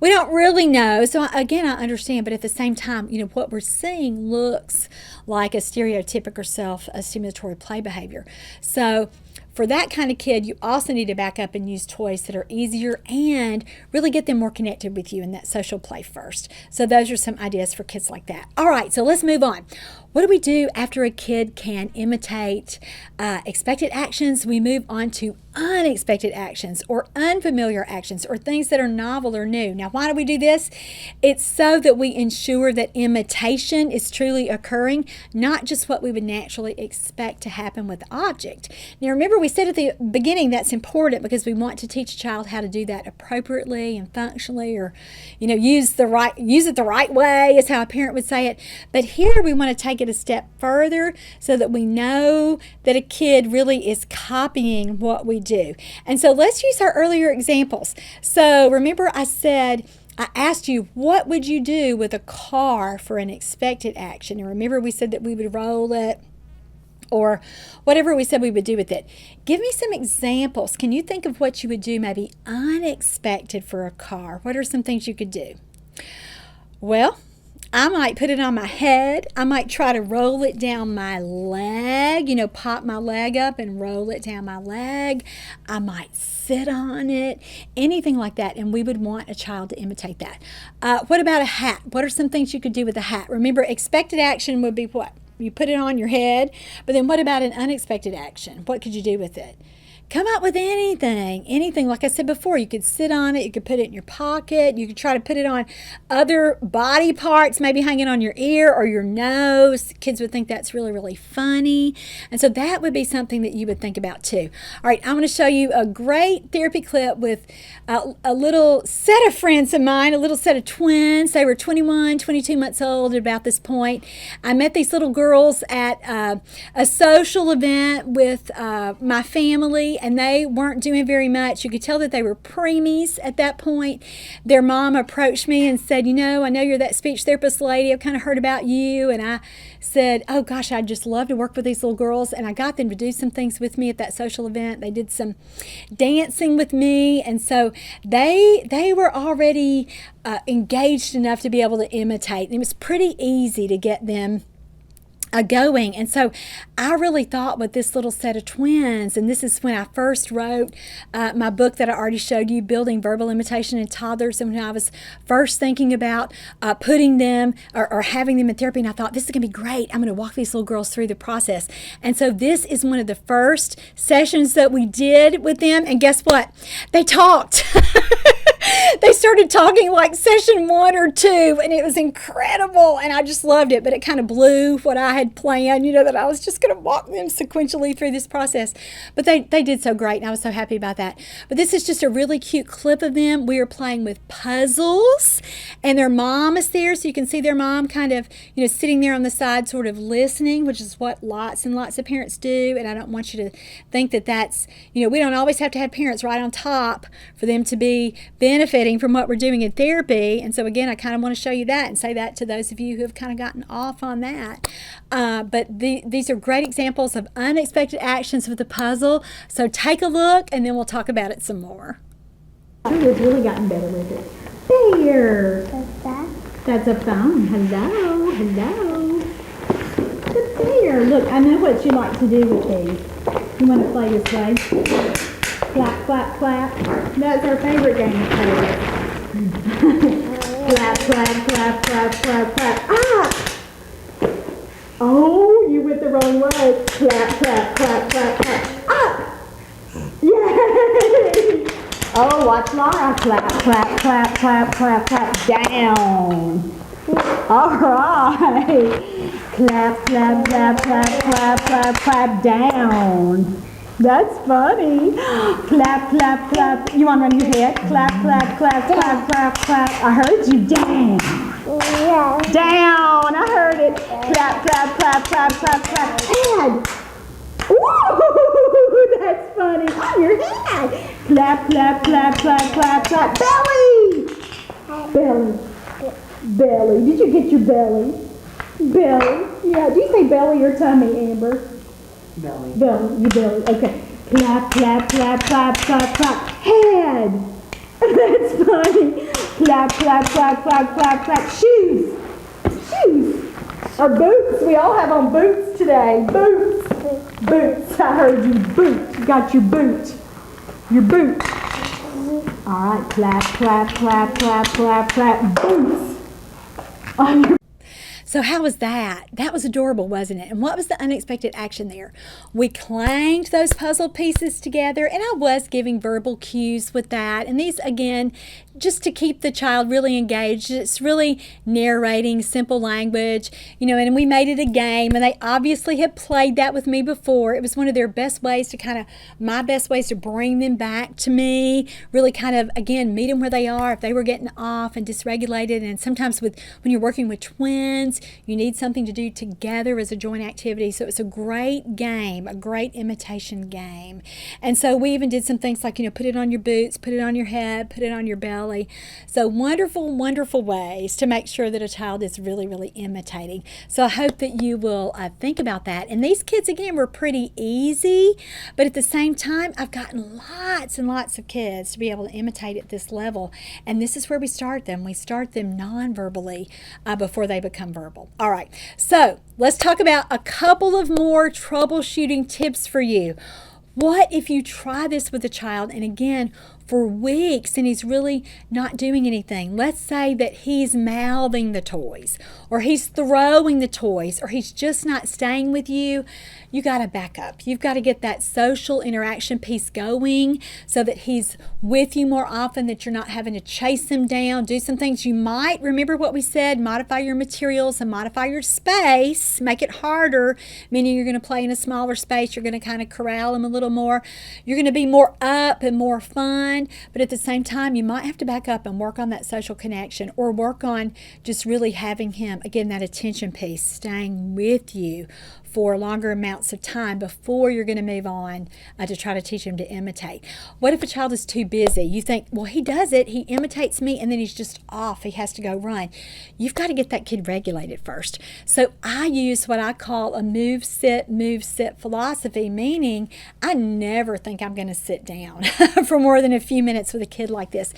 we don't really know. So again, I understand, but at the same time, what we're seeing looks like a stereotypic or self-stimulatory play behavior. So for that kind of kid, you also need to back up and use toys that are easier and really get them more connected with you in that social play first. So those are some ideas for kids like that. All right, so let's move on. What do we do after a kid can imitate expected actions? We move on to unexpected actions or unfamiliar actions or things that are novel or new. Now, why do we do this? It's so that we ensure that imitation is truly occurring, not just what we would naturally expect to happen with the object. Now, remember, we said at the beginning that's important because we want to teach a child how to do that appropriately and functionally, or use it the right way is how a parent would say it. But here we want to take it a step further so that we know that a kid really is copying what we do. And so let's use our earlier examples. So remember, I asked you, what would you do with a car for an expected action? And remember, we said that we would roll it, or whatever we said we would do with it. Give me some examples. Can you think of what you would do maybe unexpected for a car? What are some things you could do? Well, I might put it on my head. I might try to roll it down my leg, pop my leg up and roll it down my leg. I might sit on it, anything like that. And we would want a child to imitate that. What about a hat? What are some things you could do with a hat? Remember, expected action would be what? You put it on your head. But then what about an unexpected action? What could you do with it? Come up with anything. Like I said before, you could sit on it, you could put it in your pocket, you could try to put it on other body parts, maybe hang it on your ear or your nose. Kids would think that's really, really funny. And so that would be something that you would think about too. All right, I'm going to show you a great therapy clip with a little set of friends of mine, a little set of twins. They were 21, 22 months old at about this point. I met these little girls at a social event with my family, and they weren't doing very much. You could tell that they were preemies at that point. Their mom approached me and said, I know you're that speech therapist lady. I've kind of heard about you. And I said, oh gosh, I'd just love to work with these little girls. And I got them to do some things with me at that social event. They did some dancing with me. And so they were already engaged enough to be able to imitate. And it was pretty easy to get them going. And so I really thought with this little set of twins, and this is when I first wrote my book that I already showed you, Building Verbal Imitation in Toddlers, and when I was first thinking about putting them or having them in therapy, and I thought, this is going to be great. I'm going to walk these little girls through the process. And so this is one of the first sessions that we did with them, and guess what? They talked. They started talking like session 1 or 2, and it was incredible, and I just loved it. But it kind of blew what I had planned, that I was just going to walk them sequentially through this process. But they did so great, and I was so happy about that. But this is just a really cute clip of them. We are playing with puzzles, and their mom is there, so you can see their mom kind of, sitting there on the side sort of listening, which is what lots and lots of parents do. And I don't want you to think that that's, we don't always have to have parents right on top for them to be benefiting from what we're doing in therapy. And so again, I kind of want to show you that and say that to those of you who have kind of gotten off on that. But these are great examples of unexpected actions with the puzzle. So take a look, and then we'll talk about it some more. We've really gotten better with it. There. What's that? That's a phone. Hello. Good there. Look, I know what you like to do with these. You want to play this way? Clap, clap, clap. That's our favorite game to play with. Clap, clap, clap, clap, clap, clap. Ah! Oh, you went the wrong way. Clap, clap, clap, clap, clap. Up! Yay! Oh, watch Laura. Clap, clap, clap, clap, clap, clap. Down. All right. Clap, clap, clap, clap, clap, clap, clap. Down. That's funny. Clap, clap, clap. You want to run your head? Clap, clap, clap, clap, clap, clap. I heard you. Down. Down. I heard it. Clap, clap, clap, clap, clap, clap. Head. Ooh, that's funny. On your head. Clap, clap, clap, clap, clap, clap. Belly. Belly. Belly. Did you get your belly? Belly. Yeah. Do you say belly or tummy, Amber? Belly. Belly. Your belly. Okay. Clap, clap, clap, clap, clap, clap. Head. That's funny. Clap, clap, clap, clap, clap, clap. Shoes. Shoes. Or boots. We all have on boots today. Boots. Boots. I heard you. Boot. You got your boot. Your boot. All right. Clap, clap, clap, clap, clap, clap. Boots. On your So how was that? That was adorable, wasn't it? And what was the unexpected action there? We clanged those puzzle pieces together, and I was giving verbal cues with that. And these, again, just to keep the child really engaged. It's really narrating simple language, and we made it a game, and they obviously had played that with me before. It was one of their best ways to my best ways to bring them back to me, really again, meet them where they are, if they were getting off and dysregulated. And sometimes when you're working with twins, you need something to do together as a joint activity. So it's a great game, a great imitation game. And so we even did some things like, put it on your boots, put it on your head, put it on your belly. So wonderful, wonderful ways to make sure that a child is really, really imitating. So I hope that you will think about that. And these kids, again, were pretty easy, but at the same time, I've gotten lots and lots of kids to be able to imitate at this level. And this is where we start them. We start them non-verbally before they become verbal. All right, so let's talk about a couple of more troubleshooting tips for you. What if you try this with a child, and again, for weeks, and he's really not doing anything? Let's say that he's mouthing the toys, or he's throwing the toys, or he's just not staying with you. You got to back up. You've got to get that social interaction piece going so that he's with you more often, that you're not having to chase him down, do some things. You might remember what we said, modify your materials and modify your space, make it harder, meaning you're going to play in a smaller space. You're going to kind of corral him a little more. You're going to be more up and more fun, but at the same time, you might have to back up and work on that social connection, or work on just really having him, again, that attention piece, staying with you for longer amounts of time before you're going to move on to try to teach him to imitate. What if a child is too busy? You think, well, he does it, he imitates me, and then he's just off, he has to go run. You've got to get that kid regulated first. So I use what I call a move, sit philosophy, meaning I never think I'm going to sit down for more than a few minutes with a kid like this.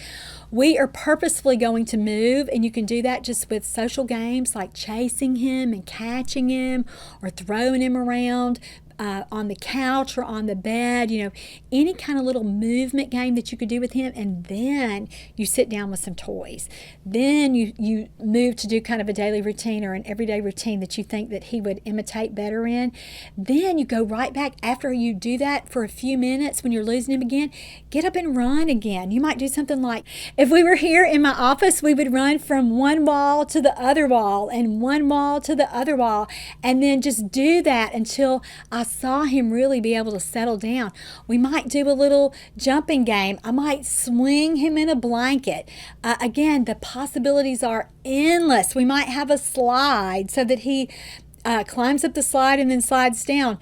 We are purposefully going to move, and you can do that just with social games like chasing him and catching him, or throwing him around on the couch or on the bed, any kind of little movement game that you could do with him. And then you sit down with some toys. Then you move to do kind of a daily routine or an everyday routine that you think that he would imitate better in. Then you go right back after you do that for a few minutes. When you're losing him again, get up and run again. You might do something like, if we were here in my office, we would run from one wall to the other wall and one wall to the other wall, and then just do that until I saw him really be able to settle down. We might do a little jumping game. I might swing him in a blanket. Again, the possibilities are endless. We might have a slide so that he climbs up the slide and then slides down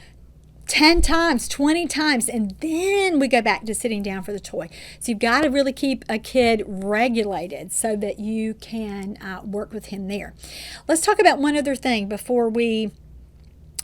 10 times, 20 times, and then we go back to sitting down for the toy. So you've got to really keep a kid regulated so that you can work with him there. Let's talk about one other thing before we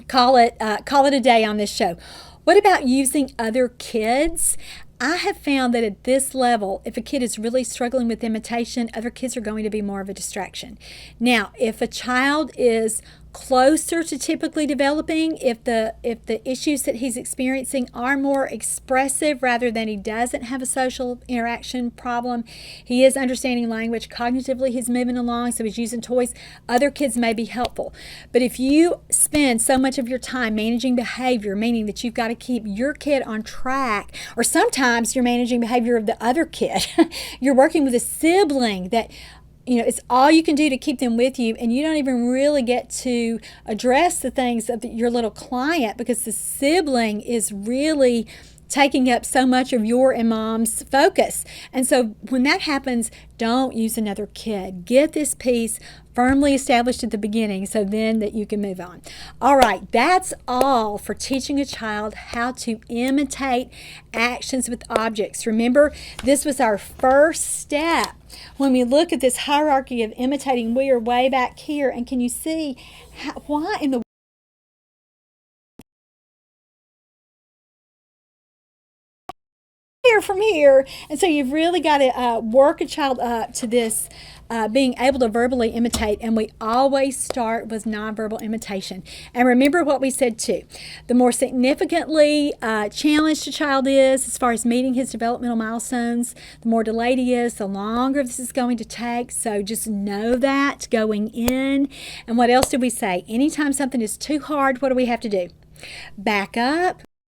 call it a day on this show. What about using other kids? I have found that at this level, if a kid is really struggling with imitation, other kids are going to be more of a distraction. Now, if a child is closer to typically developing, if the issues that he's experiencing are more expressive rather than he doesn't have a social interaction problem, he is understanding language, cognitively he's moving along, so he's using toys, other kids may be helpful. But if you spend so much of your time managing behavior, meaning that you've got to keep your kid on track, or sometimes you're managing behavior of the other kid, you're working with a sibling that it's all you can do to keep them with you, and you don't even really get to address the things of your little client because the sibling is really taking up so much of your and mom's focus. And so when that happens, don't use another kid. Get this piece firmly established at the beginning so then that you can move on. All right, that's all for teaching a child how to imitate actions with objects. Remember, this was our first step. When we look at this hierarchy of imitating, we are way back here. And can you see why in the from here? And so you've really got to work a child up to this being able to verbally imitate, and we always start with nonverbal imitation. And remember what we said too, the more significantly challenged a child is as far as meeting his developmental milestones, the more delayed he is, the longer this is going to take. So just know that going in. And what else did we say? Anytime something is too hard, what do we have to do? Back up,